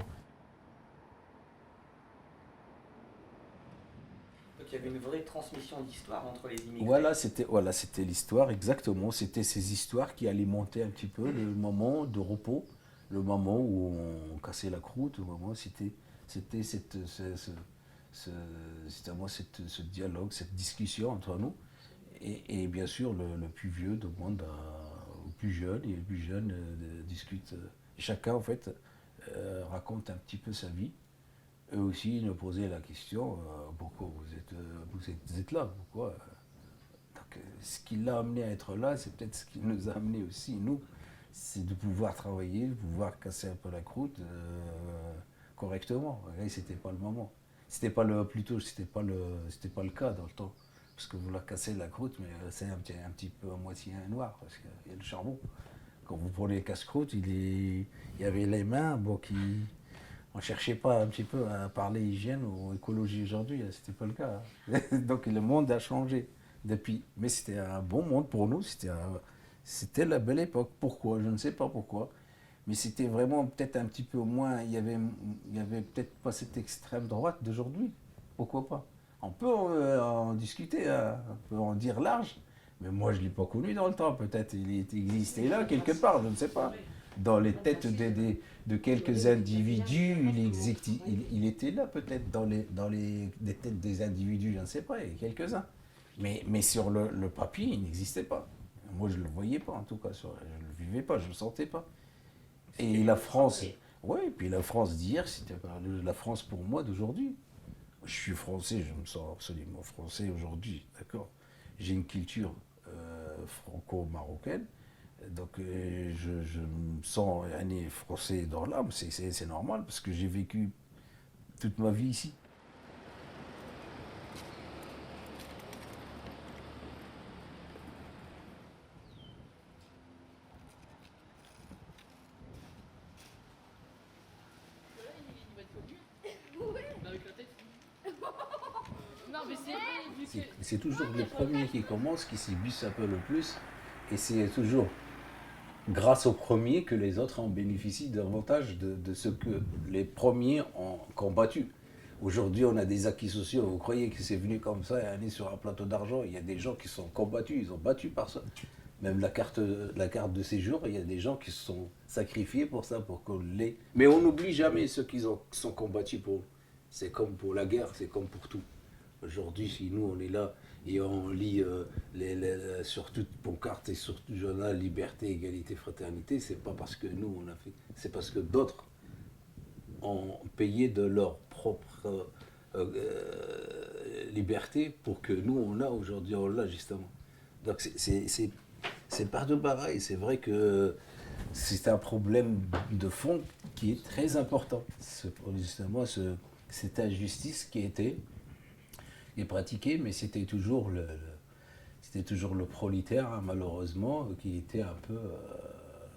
Il y avait une vraie transmission d'histoire entre les immigrés. Voilà, c'était l'histoire, exactement. C'était ces histoires qui alimentaient un petit peu le moment de repos, le moment où on cassait la croûte, le moment c'était ce dialogue, cette discussion entre nous. Et bien sûr, le plus vieux demande au plus jeune, et le plus jeune discute. Chacun, en fait, raconte un petit peu sa vie. Eux aussi, ils nous posaient la question pourquoi vous êtes là, pourquoi donc, ce qui l'a amené à être là, c'est peut-être ce qui nous a amené aussi, nous, c'est de pouvoir travailler, de pouvoir casser un peu la croûte correctement. Et c'était pas le moment. C'était pas le cas dans le temps. Parce que vous la cassez la croûte, mais c'est un petit peu à moitié noir, parce qu'il y a le charbon. Quand vous prenez le casse-croûte, il y avait les mains, bon, on ne cherchait pas un petit peu à parler hygiène ou écologie aujourd'hui, c'était pas le cas. Donc le monde a changé depuis. Mais c'était un bon monde pour nous, c'était la belle époque. Pourquoi? Je ne sais pas pourquoi. Mais c'était vraiment peut-être un petit peu moins, il y avait peut-être pas cette extrême droite d'aujourd'hui. Pourquoi pas? On peut en discuter, hein, on peut en dire large. Mais moi, je ne l'ai pas connu dans le temps. Peut-être il existait là, quelque part, je ne sais pas. Dans les têtes de quelques individus, il était là, peut-être, dans les têtes des individus, je ne sais pas, il y a quelques-uns. Mais sur le papier, il n'existait pas. Moi, je ne le voyais pas, en tout cas. Je ne le vivais pas, je ne le sentais pas. Et la France, ouais, puis la France d'hier, c'était la France pour moi d'aujourd'hui. Je suis français, je me sens absolument français aujourd'hui, d'accord. J'ai une culture franco-marocaine, donc je me sens un français dans l'âme, c'est normal, parce que j'ai vécu toute ma vie ici. C'est toujours les premiers qui commencent, qui s'ébusent un peu le plus, et c'est toujours grâce aux premiers que les autres en bénéficient davantage de ce que les premiers ont combattu. Aujourd'hui, on a des acquis sociaux. Vous croyez que c'est venu comme ça et aller sur un plateau d'argent? Il y a des gens qui sont combattus, ils ont battu par ça. Même la carte de séjour, il y a des gens qui se sont sacrifiés pour ça, pour qu'on l'ait. Mais on n'oublie jamais ceux qui sont combattus pour. C'est comme pour la guerre, c'est comme pour tout. Aujourd'hui, si nous, on est là et on lit sur toute pancarte et sur tout journal liberté, égalité, fraternité, c'est pas parce que nous, on a fait, c'est parce que d'autres ont payé de leur propre liberté pour que nous, on l'a aujourd'hui, on l'a justement. Donc c'est partout pareil, c'est vrai que c'est un problème de fond qui est très important. Justement, cette injustice qui était pratiquée, mais c'était toujours le prolétaire, hein, malheureusement, qui était un peu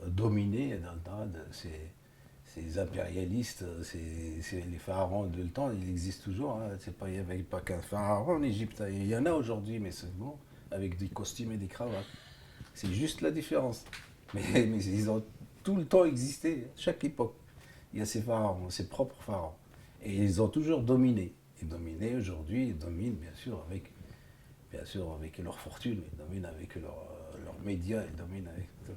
dominé dans ces impérialistes, les pharaons de le temps, ils existent toujours. Hein, il n'y avait pas qu'un pharaon en Égypte, il y en a aujourd'hui, mais c'est bon, avec des costumes et des cravates. C'est juste la différence. Mais ils ont tout le temps existé, à chaque époque. Il y a ces pharaons, ses propres pharaons. Et ils ont toujours dominé. Ils dominaient aujourd'hui, ils dominent bien sûr avec leur fortune, ils dominent avec leurs médias, ils dominent avec tout.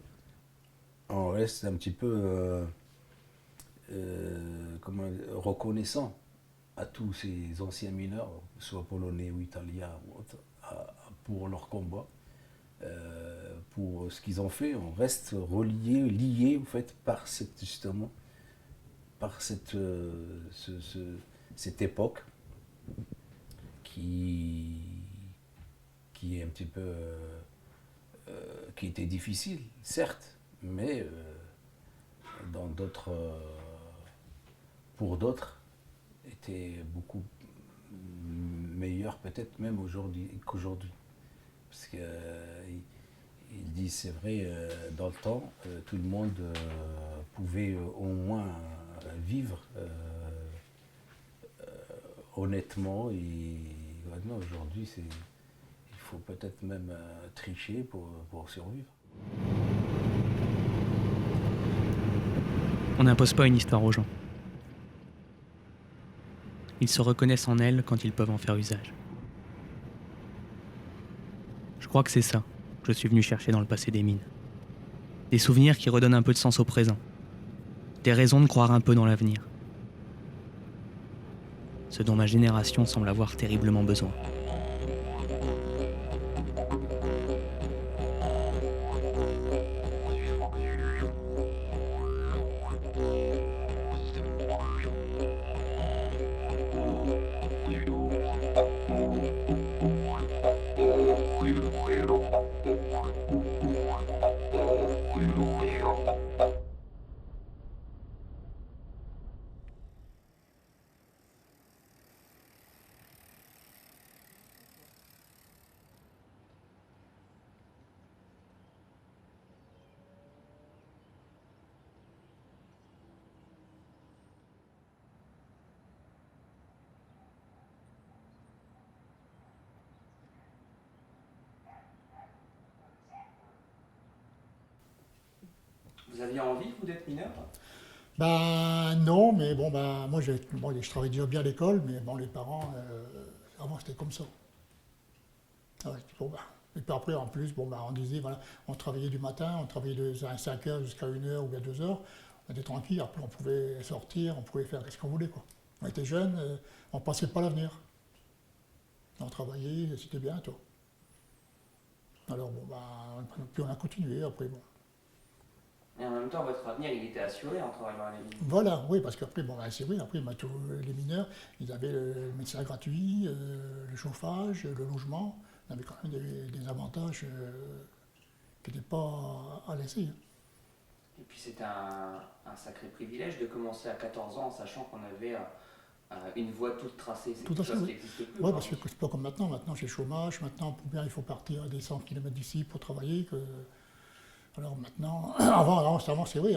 On reste un petit peu reconnaissant à tous ces anciens mineurs, soit polonais ou italiens ou autres, pour leur combat, pour ce qu'ils ont fait. On reste lié en fait, par cette époque qui est un petit peu qui était difficile, certes, mais pour d'autres était beaucoup meilleur peut-être même qu'aujourd'hui. Parce que ils disent, c'est vrai, dans le temps, tout le monde pouvait au moins vivre honnêtement, et maintenant aujourd'hui il faut peut-être même tricher pour survivre. On n'impose pas une histoire aux gens. Ils se reconnaissent en elle quand ils peuvent en faire usage. Je crois que c'est ça que je suis venu chercher dans le passé des mines. Des souvenirs qui redonnent un peu de sens au présent. Des raisons de croire un peu dans l'avenir. Ce dont ma génération semble avoir terriblement besoin. Vous aviez envie, vous, d'être mineur? Ben non, mais bon, ben, moi je travaillais déjà bien à l'école, mais bon, les parents, avant c'était comme ça. Ah ouais, bon, ben, et puis après, en plus, bon, ben, on disait, voilà, on travaillait du matin, on travaillait de 5 heures jusqu'à 1 heure ou bien 2 heures, on était tranquille, après on pouvait sortir, on pouvait faire ce qu'on voulait, quoi. On était jeunes, on ne pensait pas à l'avenir. On travaillait, c'était bien, toi. Alors bon, ben, puis on a continué, après, bon. Et en même temps, votre avenir, il était assuré en travaillant à la mine. Voilà, oui, parce qu'après, bon, ben, c'est vrai, après, ben, les mineurs, ils avaient le médecin gratuit, le chauffage, le logement, on avait quand même des avantages qui n'étaient pas à laisser. Hein. Et puis c'était un sacré privilège de commencer à 14 ans en sachant qu'on avait une voie toute tracée. C'est quelque chose qui n'existe plus. Oui, parce que c'est pas comme maintenant. Maintenant, c'est le chômage. Maintenant, pour bien, il faut partir à des 100 km d'ici pour travailler. Alors maintenant, avant c'est vrai,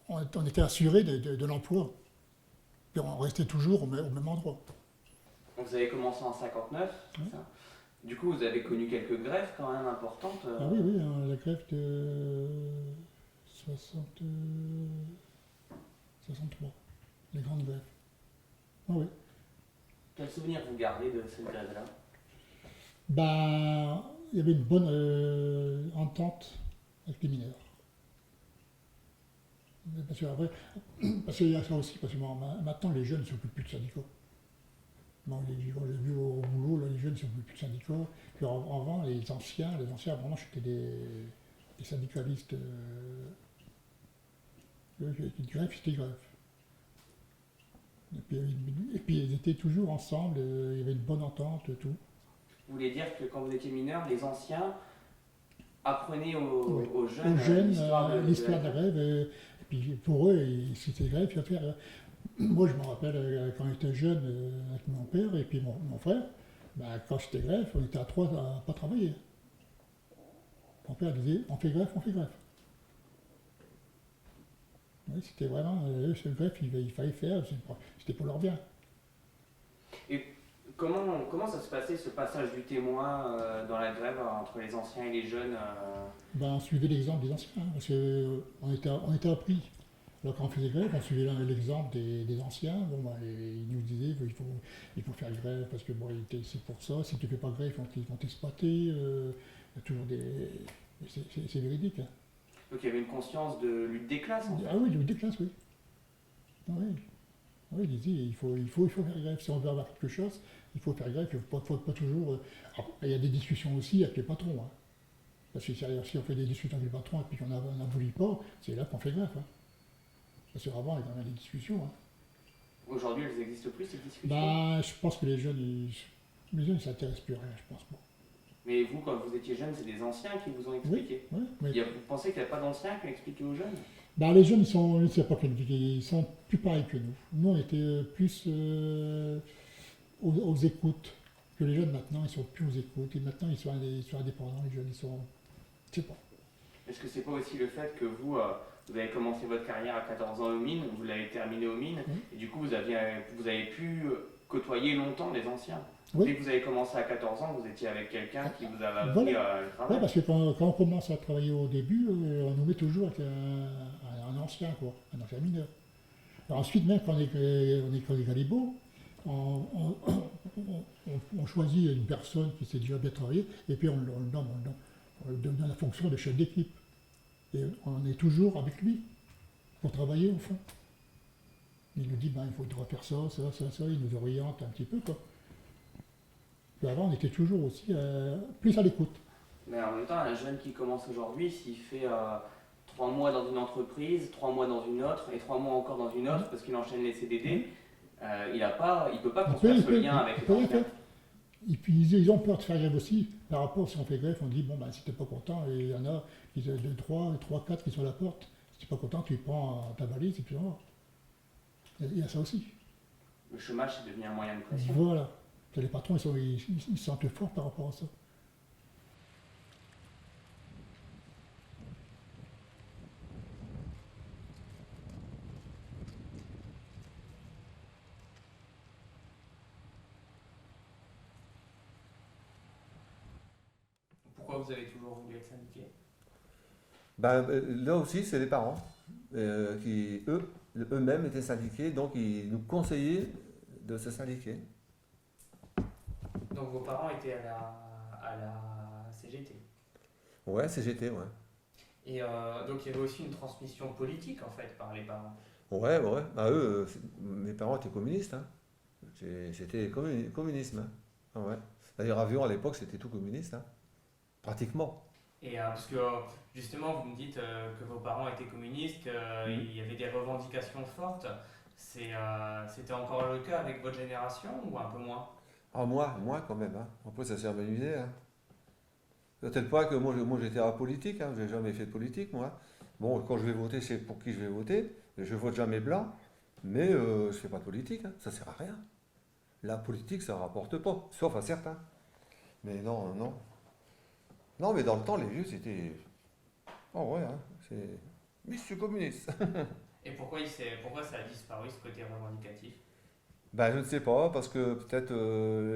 on était assuré de l'emploi. Puis on restait toujours au même endroit. Donc vous avez commencé en 59, c'est ça? Du coup, vous avez connu quelques grèves quand même importantes. Ah oui, hein, la grève de 63, les grandes grèves. Ah oui. Quel souvenir vous gardez de cette grève-là? Ben, il y avait une bonne entente avec les mineurs. Parce qu'il y a ça aussi, parce que maintenant les jeunes ne s'occupent plus de syndicats. Bon, j'ai vu au boulot, là, les jeunes ne s'occupent plus de syndicats. Puis avant, les anciens, vraiment, c'était des syndicalistes. Grève, c'était grève. Et puis ils étaient toujours ensemble, il y avait une bonne entente, tout. Vous voulez dire que quand vous étiez mineur, les anciens apprenaient aux jeunes, l'histoire de la grève. Et puis pour eux, c'était grève, il faut faire. Moi, je me rappelle quand j'étais jeune avec mon père et puis mon frère, ben, quand c'était grève, on était à 3 à pas travailler. Mon père disait on fait grève, on fait grève. Oui, c'était vraiment ce grève, il fallait faire, c'était pour leur bien. Et comment ça se passait ce passage du témoin dans la grève entre les anciens et les jeunes Ben, on suivait l'exemple des anciens, hein, parce qu'on était appris. Alors quand on faisait grève, on suivait l'exemple des anciens. Bon, ben, ils nous disaient qu'il faut faire grève parce que bon, c'est pour ça. Si tu ne fais pas grève, ils vont t'exploiter. Il y a toujours des. C'est véridique. Hein. Donc il y avait une conscience de lutte des classes en fait. Ah oui, lutte des classes, oui. Ah oui. Oui, il disait il faut faire grève. Si on veut avoir quelque chose, il faut faire grève. Il ne faut pas toujours. Il y a des discussions aussi avec les patrons. Hein. Parce que si on fait des discussions avec les patrons et puis qu'on n'abolit pas, c'est là qu'on fait grève. Hein. Parce qu'avant, il y avait quand même des discussions. Hein. Aujourd'hui, elles n'existent plus, ces discussions? Ben, je pense que les jeunes, ils ne s'intéressent plus à rien, je pense pas. Mais vous, quand vous étiez jeune, c'est des anciens qui vous ont expliqué? Oui, oui. Vous pensez qu'il n'y a pas d'anciens qui ont expliqué aux jeunes? Ben, les jeunes, ils sont plus pareils que nous. Nous, on était plus aux écoutes. Que les jeunes, maintenant, ils sont plus aux écoutes. Et maintenant, ils sont indépendants, les jeunes, ils sont... Je sais pas. Est-ce que c'est pas aussi le fait que vous avez commencé votre carrière à 14 ans aux mines, vous l'avez terminée aux mines, et du coup vous avez pu côtoyer longtemps les anciens? Dès que vous avez commencé à 14 ans, vous étiez avec quelqu'un qui vous avait appris le travail? Oui, parce que quand on commence à travailler au début, on nous met toujours avec un ancien, quoi, un ancien mineur. Alors ensuite, même quand on est galibot, on choisit une personne qui sait déjà bien travailler, et puis on lui donne la fonction de chef d'équipe. Et on est toujours avec lui pour travailler au fond. Il nous dit, ben, il faudra faire ça, il nous oriente un petit peu, quoi. Puis avant, on était toujours aussi plus à l'écoute. Mais en même temps, un jeune qui commence aujourd'hui, s'il fait 3 mois dans une entreprise, 3 mois dans une autre, et 3 mois encore dans une autre, parce qu'il enchaîne les CDD, il ne peut pas construire ce lien avec les anciens. Et puis ils ont peur de faire grève aussi. Par rapport, si on fait grève, on dit, bon, ben, si t'es pas content, et il y en a 3, 4 qui sont à la porte, si t'es pas content, tu prends ta valise et puis on va. Il y a ça aussi. Le chômage, c'est devenu un moyen de pression. Voilà. Les patrons, ils se sentent forts par rapport à ça. Pourquoi vous avez toujours voulu être syndiqué? Ben, là aussi, c'est les parents. qui eux-mêmes étaient syndiqués, donc ils nous conseillaient de se syndiquer. Donc vos parents étaient à la CGT. Ouais, CGT, ouais. Et donc il y avait aussi une transmission politique en fait par les parents. Ouais. Bah, eux, mes parents étaient communistes. Hein. C'était communisme. Hein. Ah ouais. D'ailleurs, Avion à l'époque, c'était tout communiste. Hein. Pratiquement. Et parce que justement, vous me dites que vos parents étaient communistes, qu'il y avait des revendications fortes. C'était encore le cas avec votre génération ou un peu moins? Ah, moi quand même. Hein. Après, ça s'est organisé. Hein. À tel point que moi j'étais apolitique. Hein. Je n'ai jamais fait de politique, moi. Bon, quand je vais voter, c'est pour qui je vais voter. Je vote jamais blanc. Mais je ne fais pas de politique. Hein. Ça ne sert à rien. La politique, ça ne rapporte pas. Sauf à certains. Mais non. Non, mais dans le temps, les vieux, c'était... Oh ouais, hein, c'est... Monsieur communiste. Et pourquoi ça a disparu ce côté revendicatif? Ben, je ne sais pas, parce que peut-être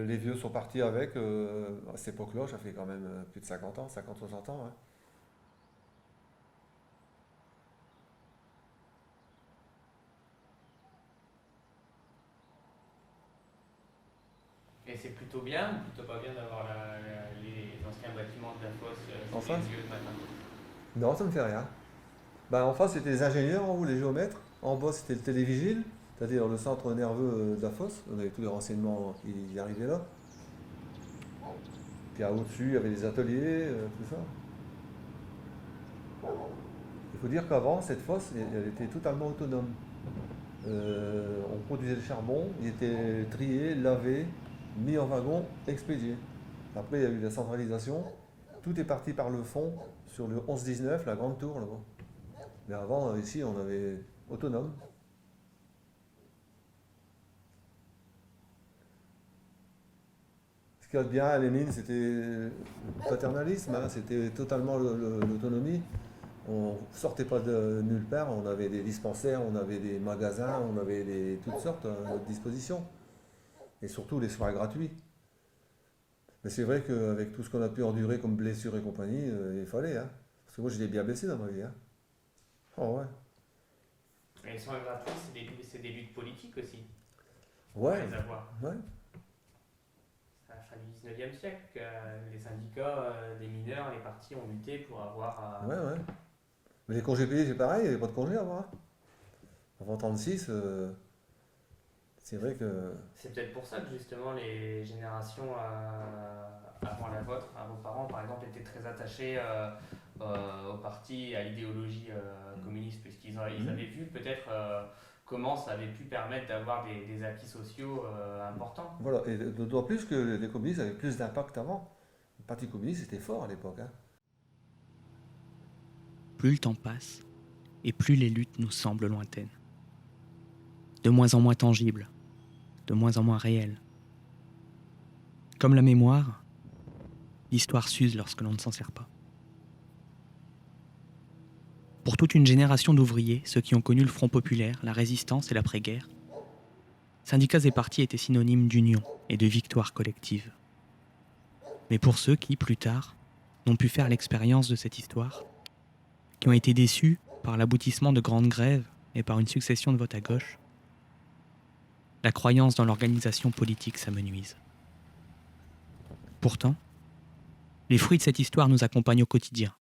les vieux sont partis avec, à cette époque-là, ça fait quand même plus de 50 ans, 50-60 ans. Hein. Et c'est plutôt bien ou plutôt pas bien d'avoir les anciens bâtiments de la fosse En sous les face? yeux le matin? Non, ça ne me fait rien. Ben, en face, c'était les ingénieurs, en haut, les géomètres. En bas, c'était le télévigile, c'est-à-dire le centre nerveux de la fosse. On avait tous les renseignements qui arrivaient là. Puis au-dessus, il y avait des ateliers, tout ça. Il faut dire qu'avant, cette fosse, elle était totalement autonome. On produisait le charbon, il était trié, lavé, mis en wagon, expédié. Après, il y a eu la centralisation. Tout est parti par le fond, sur le 11-19, la grande tour là-bas. Mais avant, ici, on avait autonome. Ce qu'il y a de bien à les mines, c'était le paternalisme, hein, c'était totalement l'autonomie. On sortait pas de nulle part, on avait des dispensaires, on avait des magasins, on avait toutes sortes à notre disposition. Et surtout les soins gratuits. Mais c'est vrai qu'avec tout ce qu'on a pu endurer comme blessures et compagnie, il fallait. Hein. Parce que moi, j'étais bien blessé dans ma vie. Hein. Oh ouais. Mais les soins gratuits, c'est des luttes politiques aussi. Ouais. Les avoir. Ouais. À la fin du 19e siècle, les syndicats des mineurs, les partis ont lutté pour avoir... Ouais. Mais les congés payés, c'est pareil, il n'y avait pas de congés avant. Hein. Avant 1936, c'est vrai que... C'est peut-être pour ça que justement les générations avant la vôtre, à vos parents par exemple, étaient très attachés au parti, à l'idéologie communiste, puisqu'ils avaient vu peut-être comment ça avait pu permettre d'avoir des acquis sociaux importants. Voilà, et d'autant plus que les communistes avaient plus d'impact avant. Le parti communiste était fort à l'époque. Hein. Plus le temps passe, et plus les luttes nous semblent lointaines. De moins en moins tangibles, de moins en moins réelles. Comme la mémoire, l'histoire s'use lorsque l'on ne s'en sert pas. Pour toute une génération d'ouvriers, ceux qui ont connu le Front populaire, la résistance et l'après-guerre, syndicats et partis étaient synonymes d'union et de victoire collective. Mais pour ceux qui, plus tard, n'ont pu faire l'expérience de cette histoire, qui ont été déçus par l'aboutissement de grandes grèves et par une succession de votes à gauche, la croyance dans l'organisation politique s'amenuise. Pourtant, les fruits de cette histoire nous accompagnent au quotidien.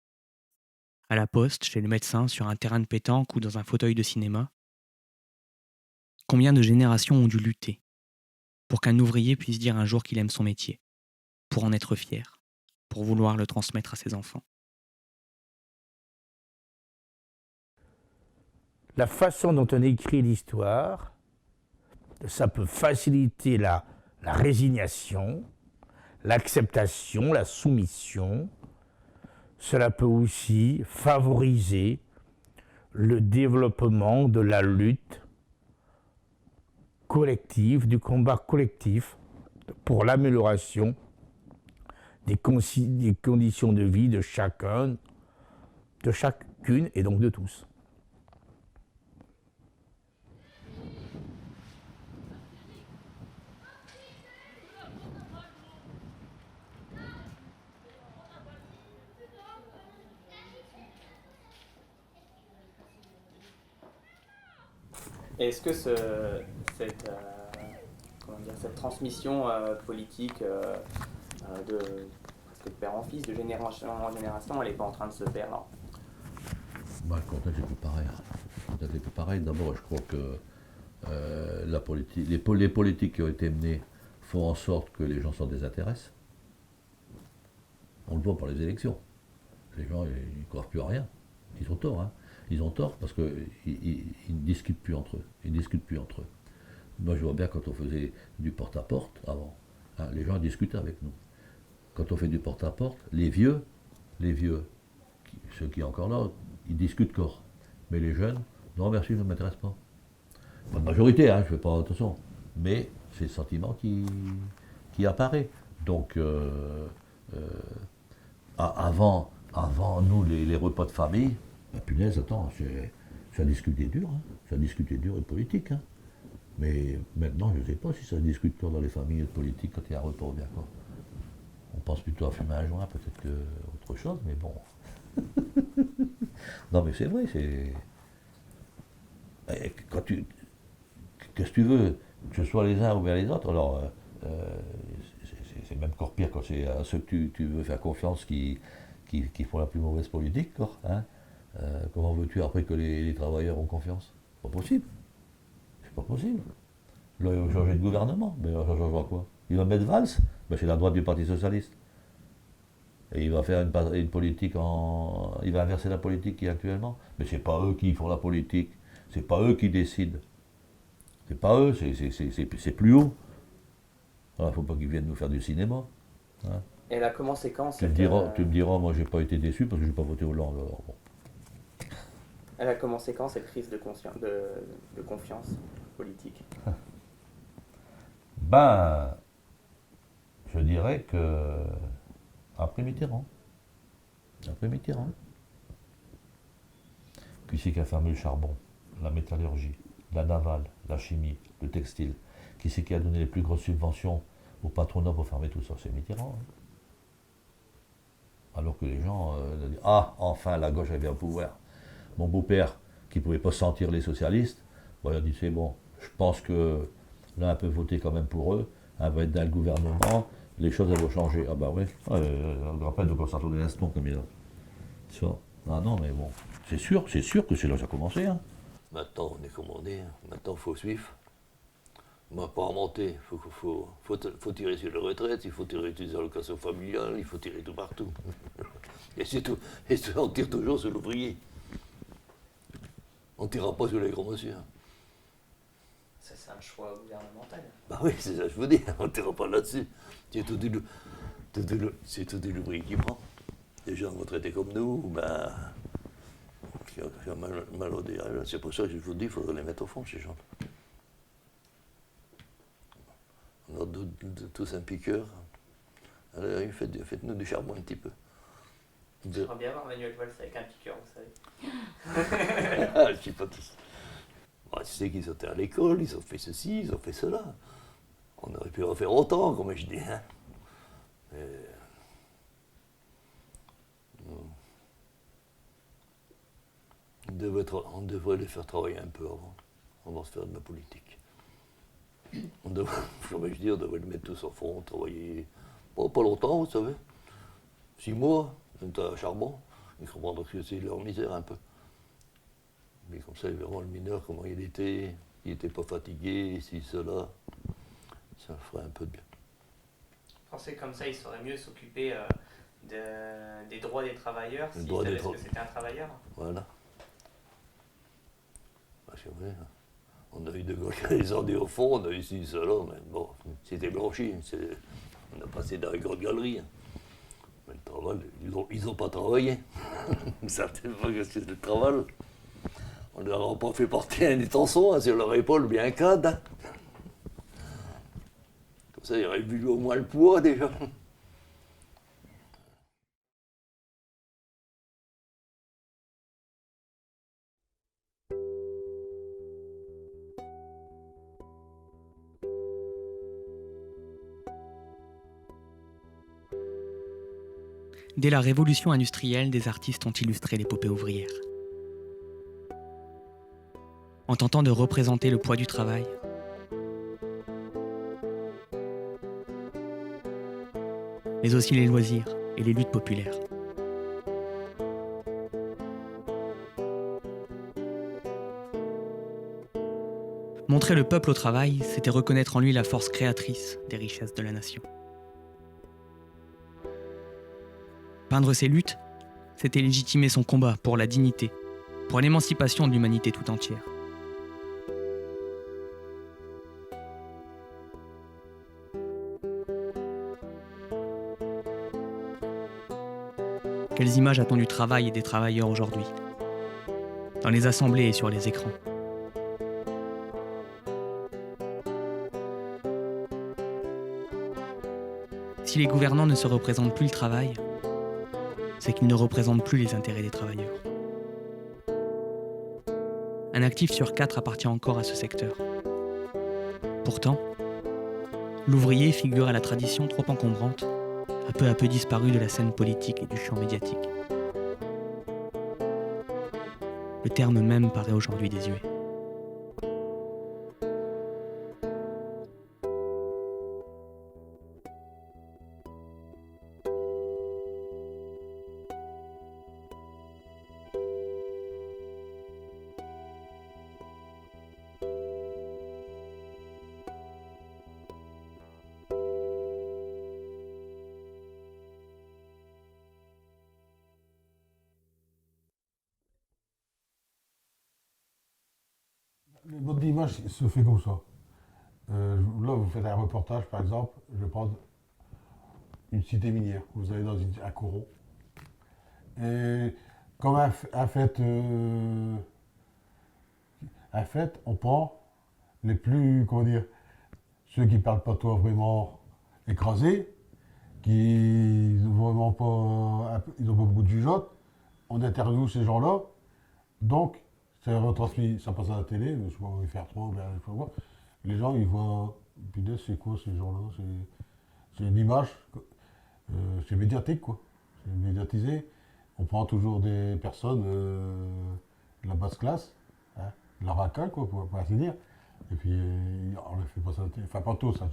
À la poste, chez le médecin, sur un terrain de pétanque ou dans un fauteuil de cinéma. Combien de générations ont dû lutter pour qu'un ouvrier puisse dire un jour qu'il aime son métier, pour en être fier, pour vouloir le transmettre à ses enfants. La façon dont on écrit l'histoire, ça peut faciliter la résignation, l'acceptation, la soumission. Cela peut aussi favoriser le développement de la lutte collective, du combat collectif pour l'amélioration des conditions de vie de chacun, de chacune et donc de tous. Est-ce que cette transmission politique de presque de père en fils, de génération en génération, elle n'est pas en train de se perdre? Bah, le contexte est plus pareil. Le contexte est plus pareil. D'abord, je crois que les politiques qui ont été menées font en sorte que les gens s'en désintéressent. On le voit par les élections. Les gens, ils ne croient plus à rien. Ils ont tort, hein. Ils ont tort parce qu'ils ne discutent plus entre eux. Ils discutent plus entre eux. Moi, je vois bien quand on faisait du porte-à-porte avant, hein, les gens discutaient avec nous. Quand on fait du porte-à-porte, les vieux, ceux qui sont encore là, ils discutent corps. Mais les jeunes, non merci, ça ne m'intéresse pas. Pas de majorité, hein, je ne fais pas attention. Mais c'est le sentiment qui apparaît. Donc, avant nous, les repas de famille, punaise, attends, ça discutait dur, hein. Ça discutait dur et politique. Hein. Mais maintenant, je ne sais pas si ça se discute quoi dans les familles politiques quand il y a un repas ou bien quoi. On pense plutôt à fumer un joint peut-être qu'autre chose, mais bon. Non mais c'est vrai, c'est... Qu'est-ce que tu veux, que ce soit les uns ou bien les autres, alors c'est même encore pire quand c'est à ceux que tu veux faire confiance qui font la plus mauvaise politique, quoi, hein. Comment veux-tu après que les travailleurs ont confiance? Pas possible. C'est pas possible. Là, il va changer de gouvernement, mais ça changera quoi? Il va mettre Valls, ben, c'est la droite du Parti Socialiste. Et il va faire une politique il va inverser la politique qui est actuellement. Mais c'est pas eux qui font la politique, c'est pas eux qui décident. C'est pas eux, c'est plus haut. Il ne faut pas qu'ils viennent nous faire du cinéma. Hein. Elle a commencé quand tu me diras, moi j'ai pas été déçu parce que j'ai pas voté Hollande. Alors, bon. Elle a commencé quand cette crise de confiance politique? Ben, je dirais que après Mitterrand. Après Mitterrand. Qui c'est qui a fermé le charbon, la métallurgie, la navale, la chimie, le textile? Qui c'est qui a donné les plus grosses subventions au patronat pour fermer tout ça? C'est Mitterrand. Hein. Alors que les gens disent, ah, enfin la gauche est bien au pouvoir. Mon beau-père, qui ne pouvait pas sentir les socialistes, il a dit, c'est bon, je pense que l'un peut voter quand même pour eux, un va être dans le gouvernement, les choses elles vont changer. Ah bah oui, on me rappelle de Constantin de l'instant comme il a. Ça. Ah non, mais bon, c'est sûr que c'est là que ça a commencé. Hein. Maintenant, on est commandé, hein. Maintenant, il faut suivre. On va pas remonter, faut tirer sur les retraites, il faut tirer sur les allocations familiales, il faut tirer tout partout. Et c'est tout. Et on tire toujours sur l'ouvrier. On ne tirera pas sur les grands monsieur. Ça, c'est un choix gouvernemental. Bah oui, c'est ça que je veux dire, on ne tirera pas là-dessus. C'est tout de l'ouvrier qui prend. Les gens retraités comme nous, ben, qui ont mal au dé. C'est pour ça que je vous dis, il faudrait les mettre au fond, ces gens. On a tous un piqueur. Allez, faites-nous du charbon un petit peu. J'aimerais bien voir Manuel Valls avec un piqueur, vous savez. Je sais pas tous. Bon, tu sais qu'ils étaient à l'école, ils ont fait ceci, ils ont fait cela. On aurait pu en faire autant, comme je dis. Hein. On devrait les faire travailler un peu avant de se faire de la politique. On devrait les mettre tous au fond, travailler pas longtemps, vous savez. 6 mois, un tas à charbon, ils comprendront que c'est leur misère un peu. Mais comme ça, ils verront le mineur, comment il n'était pas fatigué, si, cela. Ça ferait un peu de bien. Vous pensez comme ça, il saurait mieux s'occuper des droits des travailleurs s'ils savaient que c'était un travailleur? Voilà. C'est vrai. On a eu de gauche les ordures au fond, on a eu ci, cela, mais bon, c'était blanchi. On a passé dans les grandes galeries. Mais le travail, ils n'ont pas travaillé. Certainement que c'est le travail. On ne leur a pas fait porter un étançon sur leur épaule bien cadre. Hein. Comme ça, ils auraient vu au moins le poids déjà. Dès la révolution industrielle, des artistes ont illustré l'épopée ouvrière. en tentant de représenter le poids du travail. Mais aussi les loisirs et les luttes populaires. Montrer le peuple au travail, c'était reconnaître en lui la force créatrice des richesses de la nation. Peindre ses luttes, c'était légitimer son combat pour la dignité, pour l'émancipation de l'humanité tout entière. Quelles images a-t-on du travail et des travailleurs aujourd'hui, dans les assemblées et sur les écrans? Si les gouvernants ne se représentent plus le travail, c'est qu'ils ne représentent plus les intérêts des travailleurs. Un actif sur 4 appartient encore à ce secteur. Pourtant, l'ouvrier figure à la tradition trop encombrante, a peu à peu disparu de la scène politique et du champ médiatique. Le terme même paraît aujourd'hui désuet. Notre image se fait comme ça. Là, vous faites un reportage, par exemple, je vais prendre une cité minière. Vous allez dans un coron. Et comme un fait, on prend les plus, comment dire, ceux qui parlent pas toi vraiment écrasés, qui n'ont vraiment pas, ils n'ont pas beaucoup de jugeote. On interviewe ces gens-là. Donc, c'est retransmis, ça passe à la télé, je sais pas, FR3, ben, je sais pas, les gens ils voient, putain, c'est quoi ces gens-là, c'est une image, c'est médiatique quoi, c'est médiatisé. On prend toujours des personnes de la basse classe, hein, de la raca quoi, pour ainsi dire, et puis on ne fait pas ça à la télé, enfin pas tous, ça,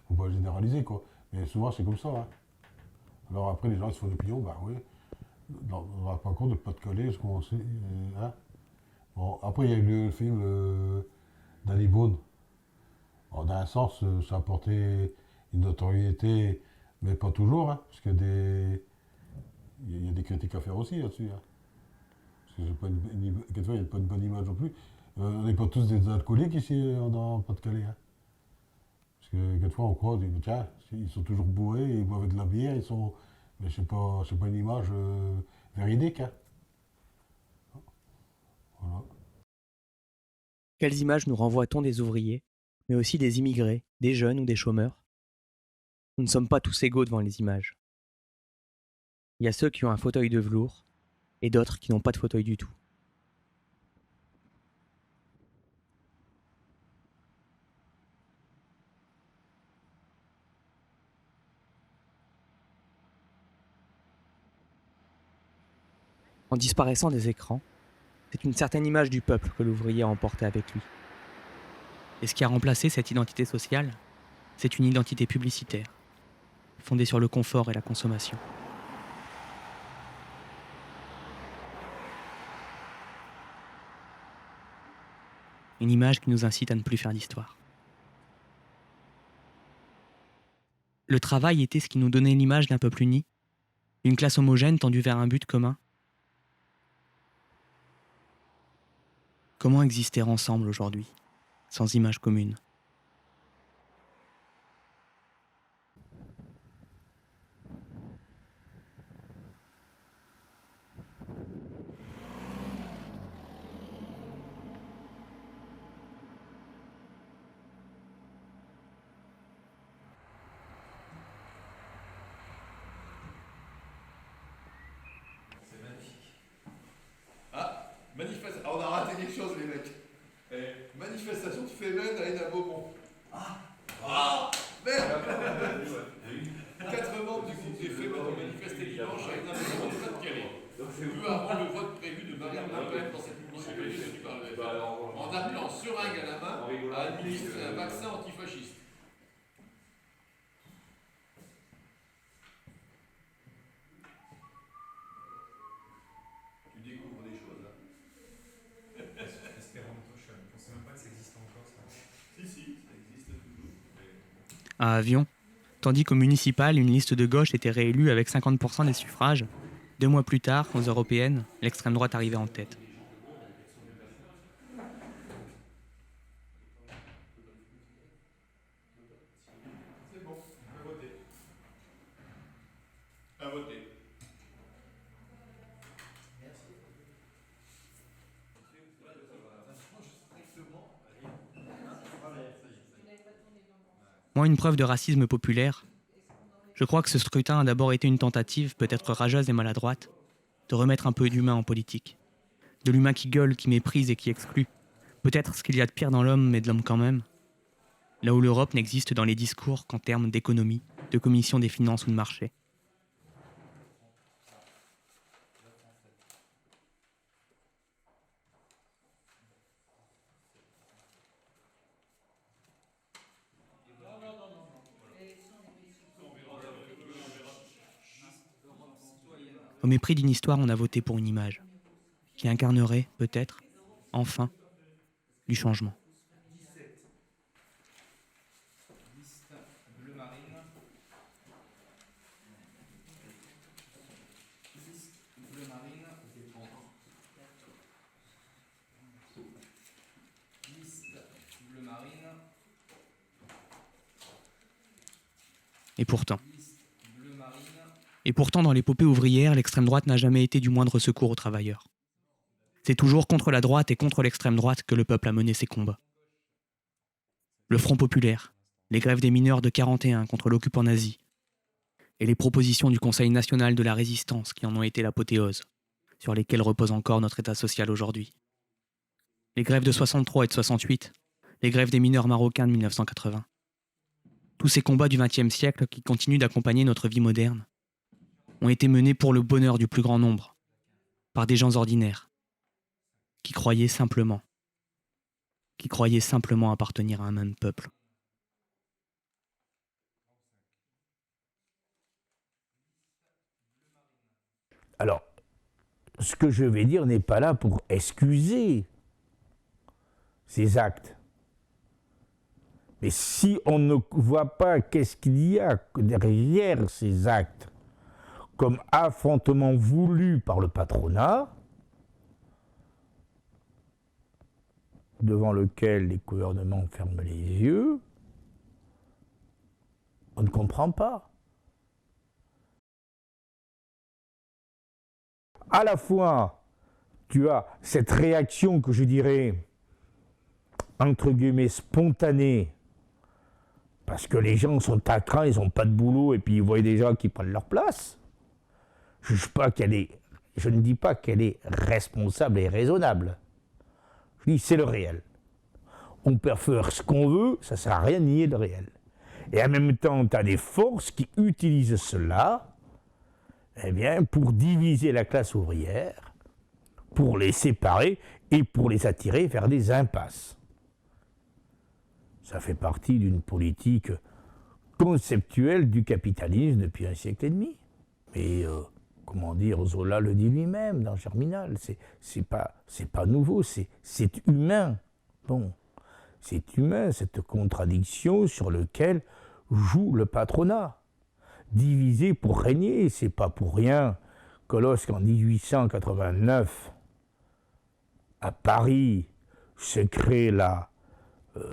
faut pas généraliser quoi, mais souvent c'est comme ça. Hein. Alors après les gens ils se font l'opinion, bah oui, on va pas compte de Pas-de-Calais, ce qu'on sait, hein. Bon, après, il y a eu le film d'Ali Boone. Dans un sens, ça a apporté une notoriété, mais pas toujours, hein, parce qu'il y a des critiques à faire aussi là-dessus. Hein. Parce que quelquefois, il n'y a pas de bonne image non plus. On n'est pas tous des alcooliques ici, dans Pas-de-Calais. Hein. Parce que quelquefois, on croit, tiens, ils sont toujours bourrés, ils boivent de la bière, ils sont... Mais c'est pas une image véridique. Hein. Voilà. Quelles images nous renvoie-t-on des ouvriers, mais aussi des immigrés, des jeunes ou des chômeurs? Nous ne sommes pas tous égaux devant les images. Il y a ceux qui ont un fauteuil de velours et d'autres qui n'ont pas de fauteuil du tout. En disparaissant des écrans, c'est une certaine image du peuple que l'ouvrier a emportée avec lui. Et ce qui a remplacé cette identité sociale, c'est une identité publicitaire, fondée sur le confort et la consommation. Une image qui nous incite à ne plus faire d'histoire. Le travail était ce qui nous donnait l'image d'un peuple uni, une classe homogène tendue vers un but commun. Comment exister ensemble aujourd'hui, sans image commune ? C'est magnifique. Ah, manifestation. Ah, on a raté quelque chose, les mecs. Manifestation de Femen à Hénin Beaumont. Ah merde. 4 membres du groupe des Femen ont manifesté dimanche à Hénin Beaumont, Pas-de-Calais. Peu avant le vote prévu de Marine Le Pen dans cette municipalité de Dubarlet. En en appelant seringue à la main à administrer un vaccin antifasciste. Tu découvres des choses, hein. Espéranto, je ne pensais même pas que ça existait encore, ça. Si, ça existe toujours. À Avion, tandis qu'au municipal, une liste de gauche était réélue avec 50% des suffrages, 2 mois plus tard, aux européennes, l'extrême droite arrivait en tête. C'est bon, on peut voter. À voter. Moi, une preuve de racisme populaire. Je crois que ce scrutin a d'abord été une tentative, peut-être rageuse et maladroite, de remettre un peu d'humain en politique. De l'humain qui gueule, qui méprise et qui exclut. Peut-être ce qu'il y a de pire dans l'homme, mais de l'homme quand même. Là où l'Europe n'existe dans les discours qu'en termes d'économie, de commission des finances ou de marché. Au mépris d'une histoire, on a voté pour une image, qui incarnerait, peut-être, enfin, du changement. Liste bleu marine. Liste bleu marine. Liste bleu marine. Et pourtant, dans l'épopée ouvrière, l'extrême droite n'a jamais été du moindre secours aux travailleurs. C'est toujours contre la droite et contre l'extrême droite que le peuple a mené ses combats. Le Front populaire, les grèves des mineurs de 41 contre l'occupant nazi, et les propositions du Conseil national de la résistance qui en ont été l'apothéose, sur lesquelles repose encore notre État social aujourd'hui. Les grèves de 63 et de 68, les grèves des mineurs marocains de 1980. Tous ces combats du XXe siècle qui continuent d'accompagner notre vie moderne ont été menés pour le bonheur du plus grand nombre, par des gens ordinaires, qui croyaient simplement appartenir à un même peuple. Alors, ce que je vais dire n'est pas là pour excuser ces actes. Mais si on ne voit pas qu'est-ce qu'il y a derrière ces actes, comme affrontement voulu par le patronat, devant lequel les gouvernements ferment les yeux, on ne comprend pas. À la fois, tu as cette réaction que je dirais, entre guillemets, spontanée, parce que les gens sont à cran, ils n'ont pas de boulot, et puis ils voient des gens qui prennent leur place. Je ne dis pas qu'elle est responsable et raisonnable. Je dis c'est le réel. On peut faire ce qu'on veut, ça ne sert à rien de nier le réel. Et en même temps, tu as des forces qui utilisent cela pour diviser la classe ouvrière, pour les séparer et pour les attirer vers des impasses. Ça fait partie d'une politique conceptuelle du capitalisme depuis un siècle et demi. Mais Zola le dit lui-même dans Germinal, c'est pas nouveau, c'est humain. Bon, c'est humain, cette contradiction sur laquelle joue le patronat. Divisé pour régner, c'est pas pour rien que lorsqu'en 1889, à Paris, se crée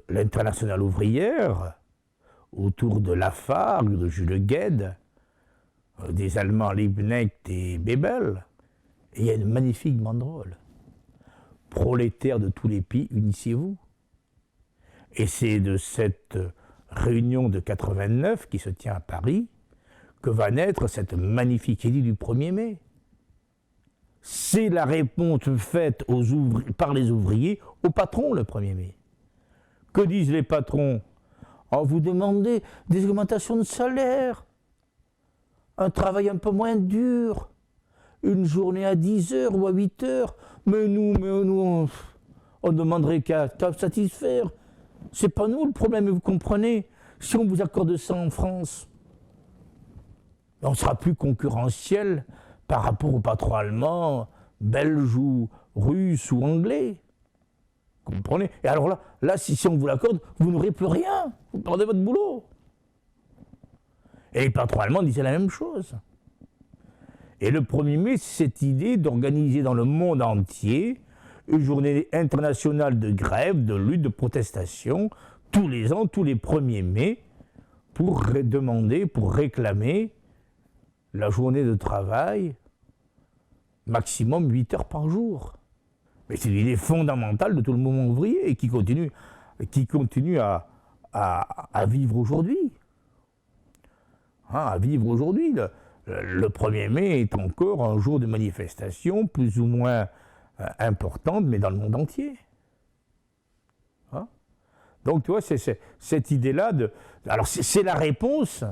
l'Internationale ouvrière, autour de Lafargue, de Jules Guesde, des Allemands Liebknecht et Bebel, et il y a une magnifique banderole. Prolétaires de tous les pays, unissez-vous. Et c'est de cette réunion de 89 qui se tient à Paris que va naître cette magnifique édit du 1er mai. C'est la réponse faite par les ouvriers aux patrons le 1er mai. Que disent les patrons? Vous demandez des augmentations de salaire, un travail un peu moins dur, une journée à 10 heures ou à 8 heures, mais nous On ne demanderait qu'à satisfaire. C'est pas nous le problème, vous comprenez. Si on vous accorde ça en France, on sera plus concurrentiel par rapport aux patrons allemands, belges ou russes ou anglais. Vous comprenez? Et alors là si on vous l'accorde, vous n'aurez plus rien. Vous perdez votre boulot. Et les patrons allemands disaient la même chose. Et le 1er mai, c'est cette idée d'organiser dans le monde entier une journée internationale de grève, de lutte, de protestation, tous les ans, tous les 1er mai, pour demander, pour réclamer la journée de travail, maximum 8 heures par jour. Mais c'est l'idée fondamentale de tout le mouvement ouvrier et qui continue à vivre aujourd'hui. À vivre aujourd'hui. Le 1er mai est encore un jour de manifestation plus ou moins importante, mais dans le monde entier. Donc, tu vois, c'est cette idée-là de... Alors, c'est la réponse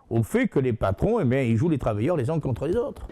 au fait que les patrons, eh bien, ils jouent les travailleurs les uns contre les autres.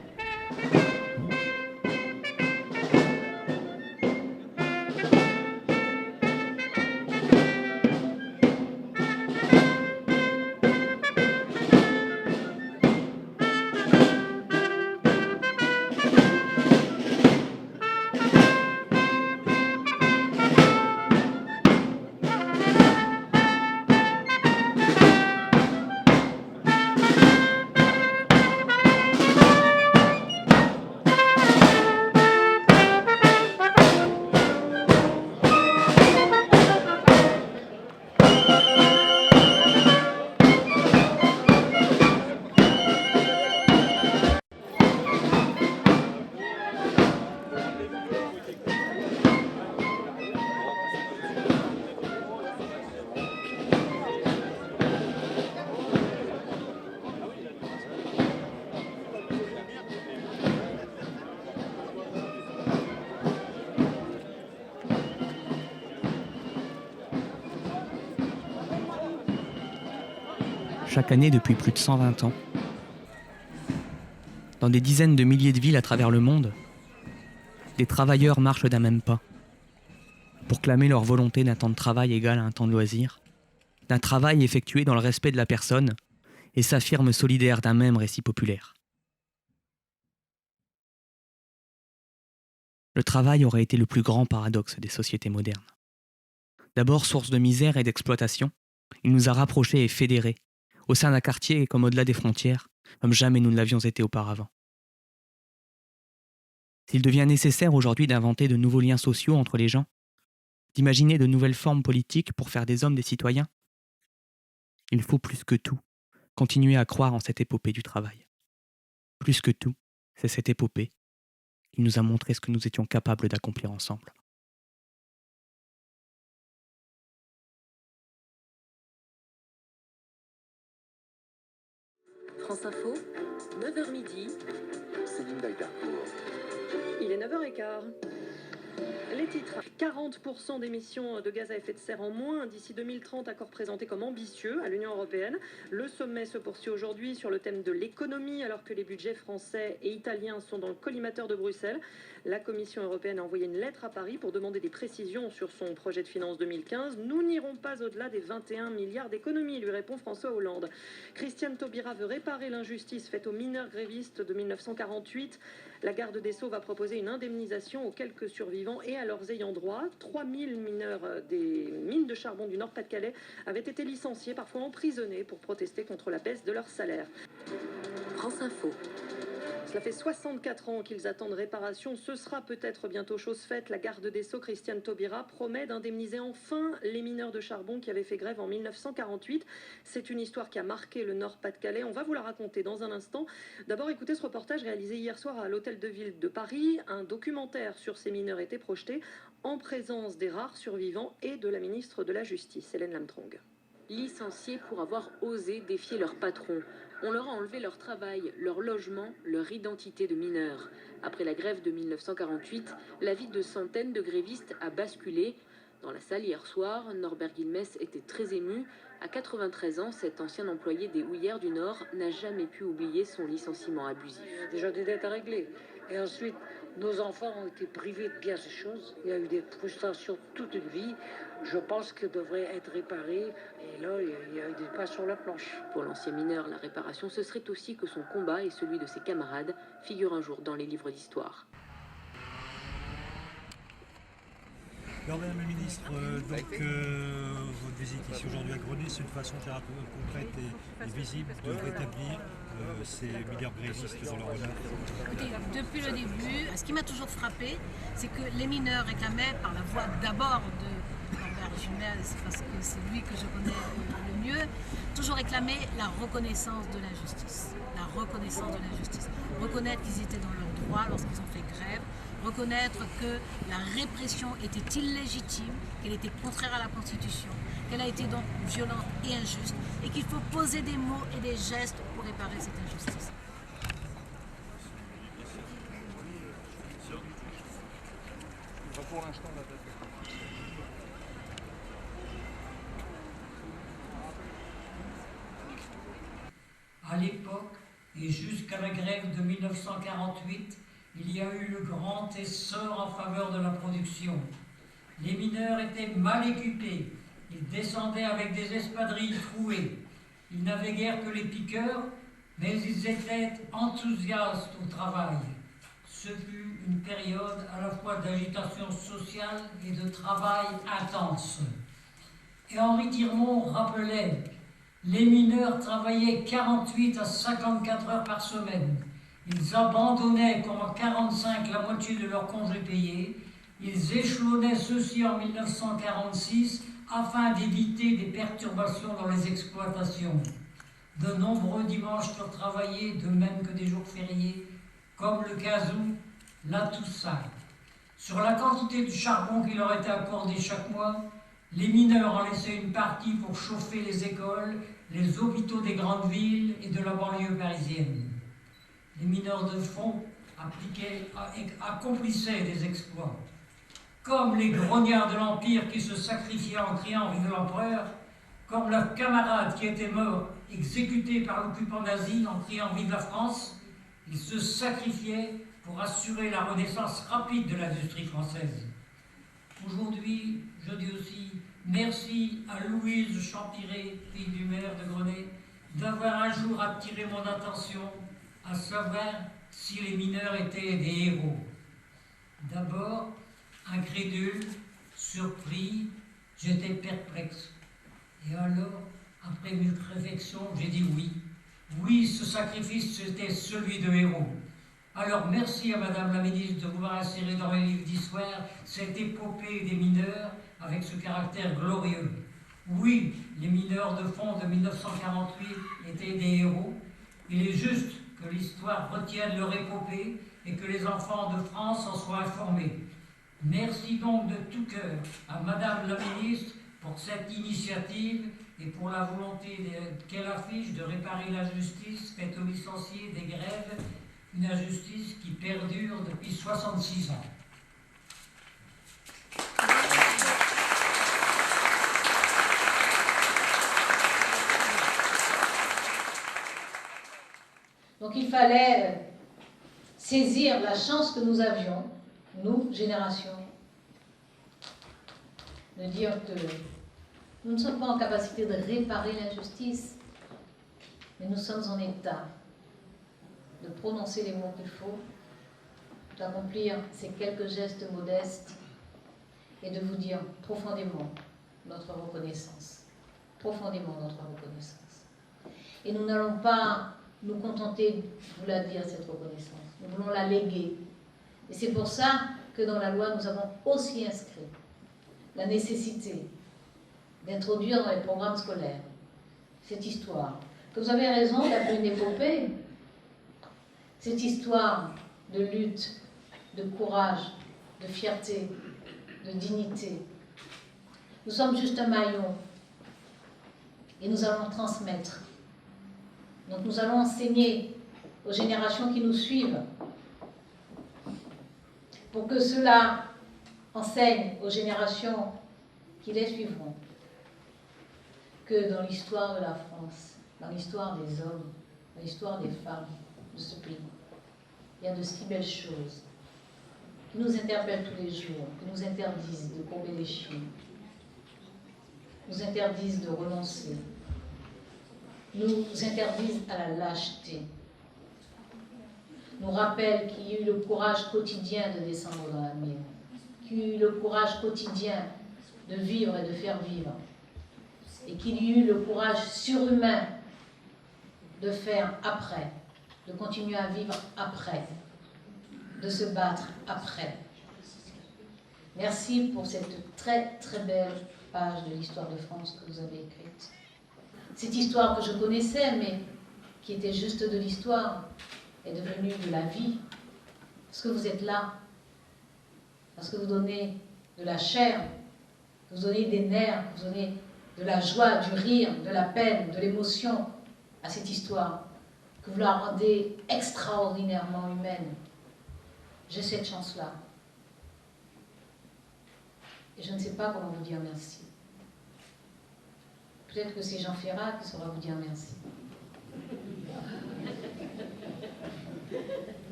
Chaque année depuis plus de 120 ans, dans des dizaines de milliers de villes à travers le monde, des travailleurs marchent d'un même pas pour clamer leur volonté d'un temps de travail égal à un temps de loisir, d'un travail effectué dans le respect de la personne et s'affirment solidaires d'un même récit populaire. Le travail aurait été le plus grand paradoxe des sociétés modernes. D'abord source de misère et d'exploitation, il nous a rapprochés et fédérés, au sein d'un quartier comme au-delà des frontières, comme jamais nous ne l'avions été auparavant. S'il devient nécessaire aujourd'hui d'inventer de nouveaux liens sociaux entre les gens, d'imaginer de nouvelles formes politiques pour faire des hommes des citoyens, il faut plus que tout continuer à croire en cette épopée du travail. Plus que tout, c'est cette épopée qui nous a montré ce que nous étions capables d'accomplir ensemble. France Info, 9h midi. Céline Dalbercourt. Il est 9h15. Les titres. 40% d'émissions de gaz à effet de serre en moins d'ici 2030, accord présenté comme ambitieux à l'Union européenne. Le sommet se poursuit aujourd'hui sur le thème de l'économie, alors que les budgets français et italiens sont dans le collimateur de Bruxelles. La Commission européenne a envoyé une lettre à Paris pour demander des précisions sur son projet de finances 2015. Nous n'irons pas au-delà des 21 milliards d'économies, lui répond François Hollande. Christiane Taubira veut réparer l'injustice faite aux mineurs grévistes de 1948. La garde des Sceaux va proposer une indemnisation aux quelques survivants et à leurs ayants droit. 3000 mineurs des mines de charbon du Nord-Pas-de-Calais avaient été licenciés, parfois emprisonnés, pour protester contre la baisse de leur salaire. France Info. Cela fait 64 ans qu'ils attendent réparation. Ce sera peut-être bientôt chose faite. La garde des Sceaux, Christiane Taubira, promet d'indemniser enfin les mineurs de charbon qui avaient fait grève en 1948. C'est une histoire qui a marqué le Nord-Pas-de-Calais. On va vous la raconter dans un instant. D'abord, écoutez ce reportage réalisé hier soir à l'Hôtel de Ville de Paris. Un documentaire sur ces mineurs était projeté en présence des rares survivants et de la ministre de la Justice, Hélène Lamtrong. Licenciés pour avoir osé défier leur patron. On leur a enlevé leur travail, leur logement, leur identité de mineurs. Après la grève de 1948, la vie de centaines de grévistes a basculé. Dans la salle hier soir, Norbert Guilmès était très ému. À 93 ans, cet ancien employé des houillères du Nord n'a jamais pu oublier son licenciement abusif. Déjà des dettes à régler. Et ensuite, Nos enfants ont été privés de bien ces choses. Il y a eu des frustrations toute une vie. Je pense qu'elles devraient être réparées. Et là, il y a eu des pas sur la planche. Pour l'ancien mineur, la réparation, ce serait aussi que son combat et celui de ses camarades figurent un jour dans les livres d'histoire. Alors, Madame la Ministre, votre visite ici aujourd'hui à Grenay, c'est une façon concrète et visible de rétablir ces mineurs grévistes dans leur honneur. Écoutez, depuis le début, ce qui m'a toujours frappé, c'est que les mineurs réclamaient, par la voix d'abord de Norbert Jumel, c'est parce que c'est lui que je connais le mieux, toujours réclamé la reconnaissance de la justice. La reconnaissance de la justice. Reconnaître qu'ils étaient dans leurs droits lorsqu'ils ont fait grève. Reconnaître que la répression était illégitime, qu'elle était contraire à la Constitution, qu'elle a été donc violente et injuste, et qu'il faut poser des mots et des gestes pour réparer cette injustice. Pour l'instant, à l'époque, et jusqu'à la grève de 1948, il y a eu le grand essor en faveur de la production. Les mineurs étaient mal équipés, ils descendaient avec des espadrilles trouées. Ils n'avaient guère que les piqueurs, mais ils étaient enthousiastes au travail. Ce fut une période à la fois d'agitation sociale et de travail intense. Et Henri Tirmont rappelait: les mineurs travaillaient 48 à 54 heures par semaine. Ils abandonnaient comme en 45 la moitié de leurs congés payés. Ils échelonnaient ceux-ci en 1946 afin d'éviter des perturbations dans les exploitations. De nombreux dimanches furent travaillés, de même que des jours fériés, comme le Kazoo, la Toussaint. Sur la quantité de charbon qui leur était accordé chaque mois, les mineurs en laissaient une partie pour chauffer les écoles, les hôpitaux des grandes villes et de la banlieue parisienne. Les mineurs de fond accomplissaient des exploits. Comme les grognards de l'Empire qui se sacrifiaient en criant « Vive l'empereur », comme leurs camarades qui étaient morts, exécutés par l'occupant nazi en criant « Vive la France », ils se sacrifiaient pour assurer la renaissance rapide de l'industrie française. Aujourd'hui, je dis aussi merci à Louise Champiré, fille du maire de Grenay, d'avoir un jour attiré mon attention à savoir si les mineurs étaient des héros. D'abord, incrédule, surpris, j'étais perplexe. Et alors, après une réflexion, j'ai dit oui. Oui, ce sacrifice, c'était celui de héros. Alors merci à Madame la Ministre de vouloir insérer dans les livres d'histoire cette épopée des mineurs avec ce caractère glorieux. Oui, les mineurs de fond de 1948 étaient des héros. Il est juste que l'histoire retienne leur épopée et que les enfants de France en soient informés. Merci donc de tout cœur à Madame la Ministre pour cette initiative et pour la volonté qu'elle affiche de réparer l'injustice faite aux licenciés des grèves, une injustice qui perdure depuis 66 ans. Donc il fallait saisir la chance que nous avions, nous, génération, de dire que nous ne sommes pas en capacité de réparer l'injustice, mais nous sommes en état de prononcer les mots qu'il faut, d'accomplir ces quelques gestes modestes et de vous dire profondément notre reconnaissance. Profondément notre reconnaissance. Et nous n'allons pas nous contenter de vous la dire, cette reconnaissance. Nous voulons la léguer. Et c'est pour ça que dans la loi, nous avons aussi inscrit la nécessité d'introduire dans les programmes scolaires cette histoire, que vous avez raison d'appeler une épopée, cette histoire de lutte, de courage, de fierté, de dignité. Nous sommes juste un maillon et nous allons transmettre. Donc nous allons enseigner aux générations qui nous suivent pour que cela enseigne aux générations qui les suivront que dans l'histoire de la France, dans l'histoire des hommes, dans l'histoire des femmes de ce pays, il y a de si belles choses. qui nous interpellent tous les jours, qui nous interdisent de courber les chines, nous interdisent de renoncer, nous interdisent à la lâcheté, nous rappellent qu'il y a eu le courage quotidien de descendre dans la mine, qu'il y a eu le courage quotidien de vivre et de faire vivre, et qu'il y a eu le courage surhumain de faire après, de continuer à vivre après, de se battre après. Merci pour cette très très belle page de l'histoire de France que vous avez écrite. Cette histoire que je connaissais, mais qui était juste de l'histoire, est devenue de la vie. Parce que vous êtes là, parce que vous donnez de la chair, vous donnez des nerfs, vous donnez de la joie, du rire, de la peine, de l'émotion à cette histoire, que vous la rendez extraordinairement humaine. J'ai cette chance-là. Et je ne sais pas comment vous dire merci. Peut-être que c'est Jean Ferrat qui saura vous dire merci.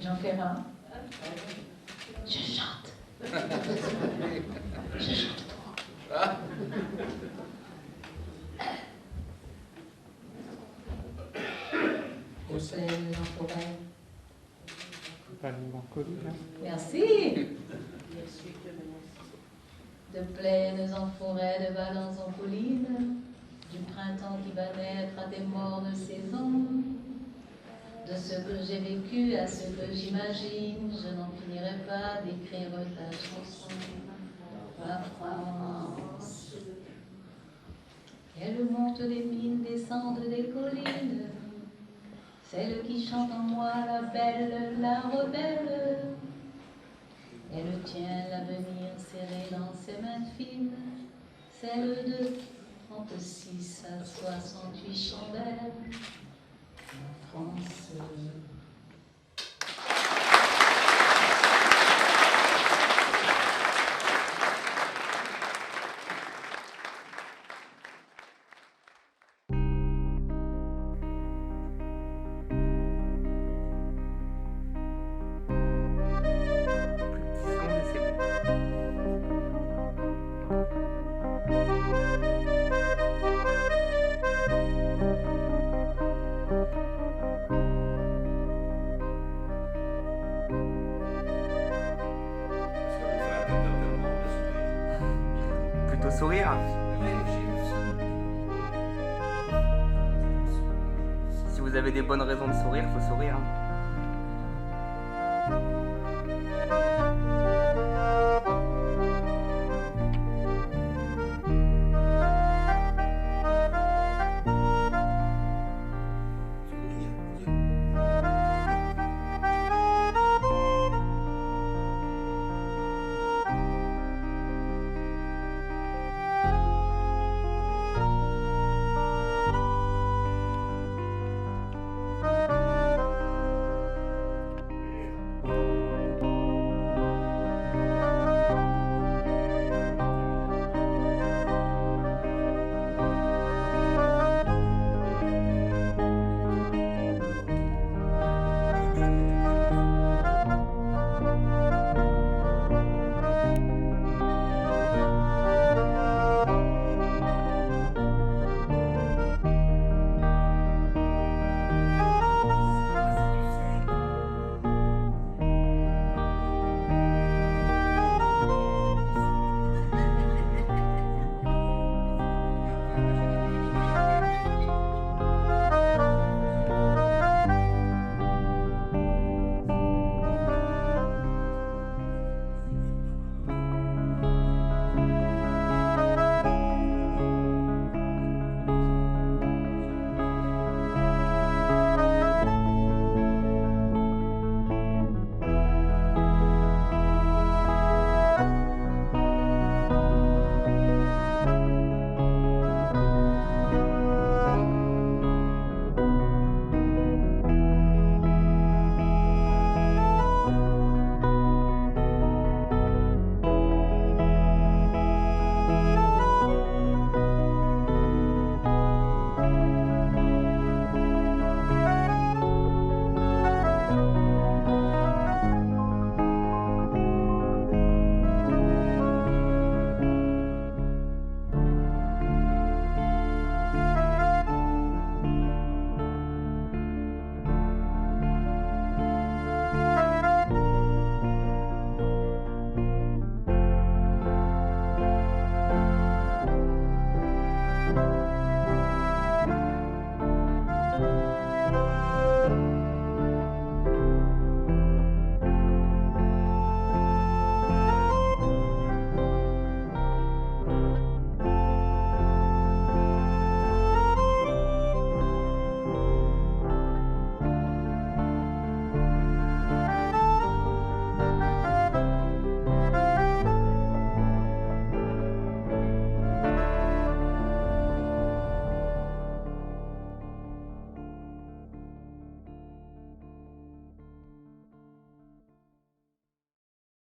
Jean Ferrat, je chante. Je chante pour vous. De plaines en forêt. Pas le mélancolie, là. Merci. De plaines en forêt, de vallons en collines, du printemps qui va naître à des morts de saison, de ce que j'ai vécu à ce que j'imagine, je n'en finirai pas d'écrire ta chanson. La France, elle monte des mines, descend des collines, celle qui chante en moi, la belle, la rebelle. Elle tient l'avenir serré dans ses mains fines, celle de 36 à 68 chandelles. La France. Plutôt sourire. Si vous avez des bonnes raisons de sourire, faut sourire.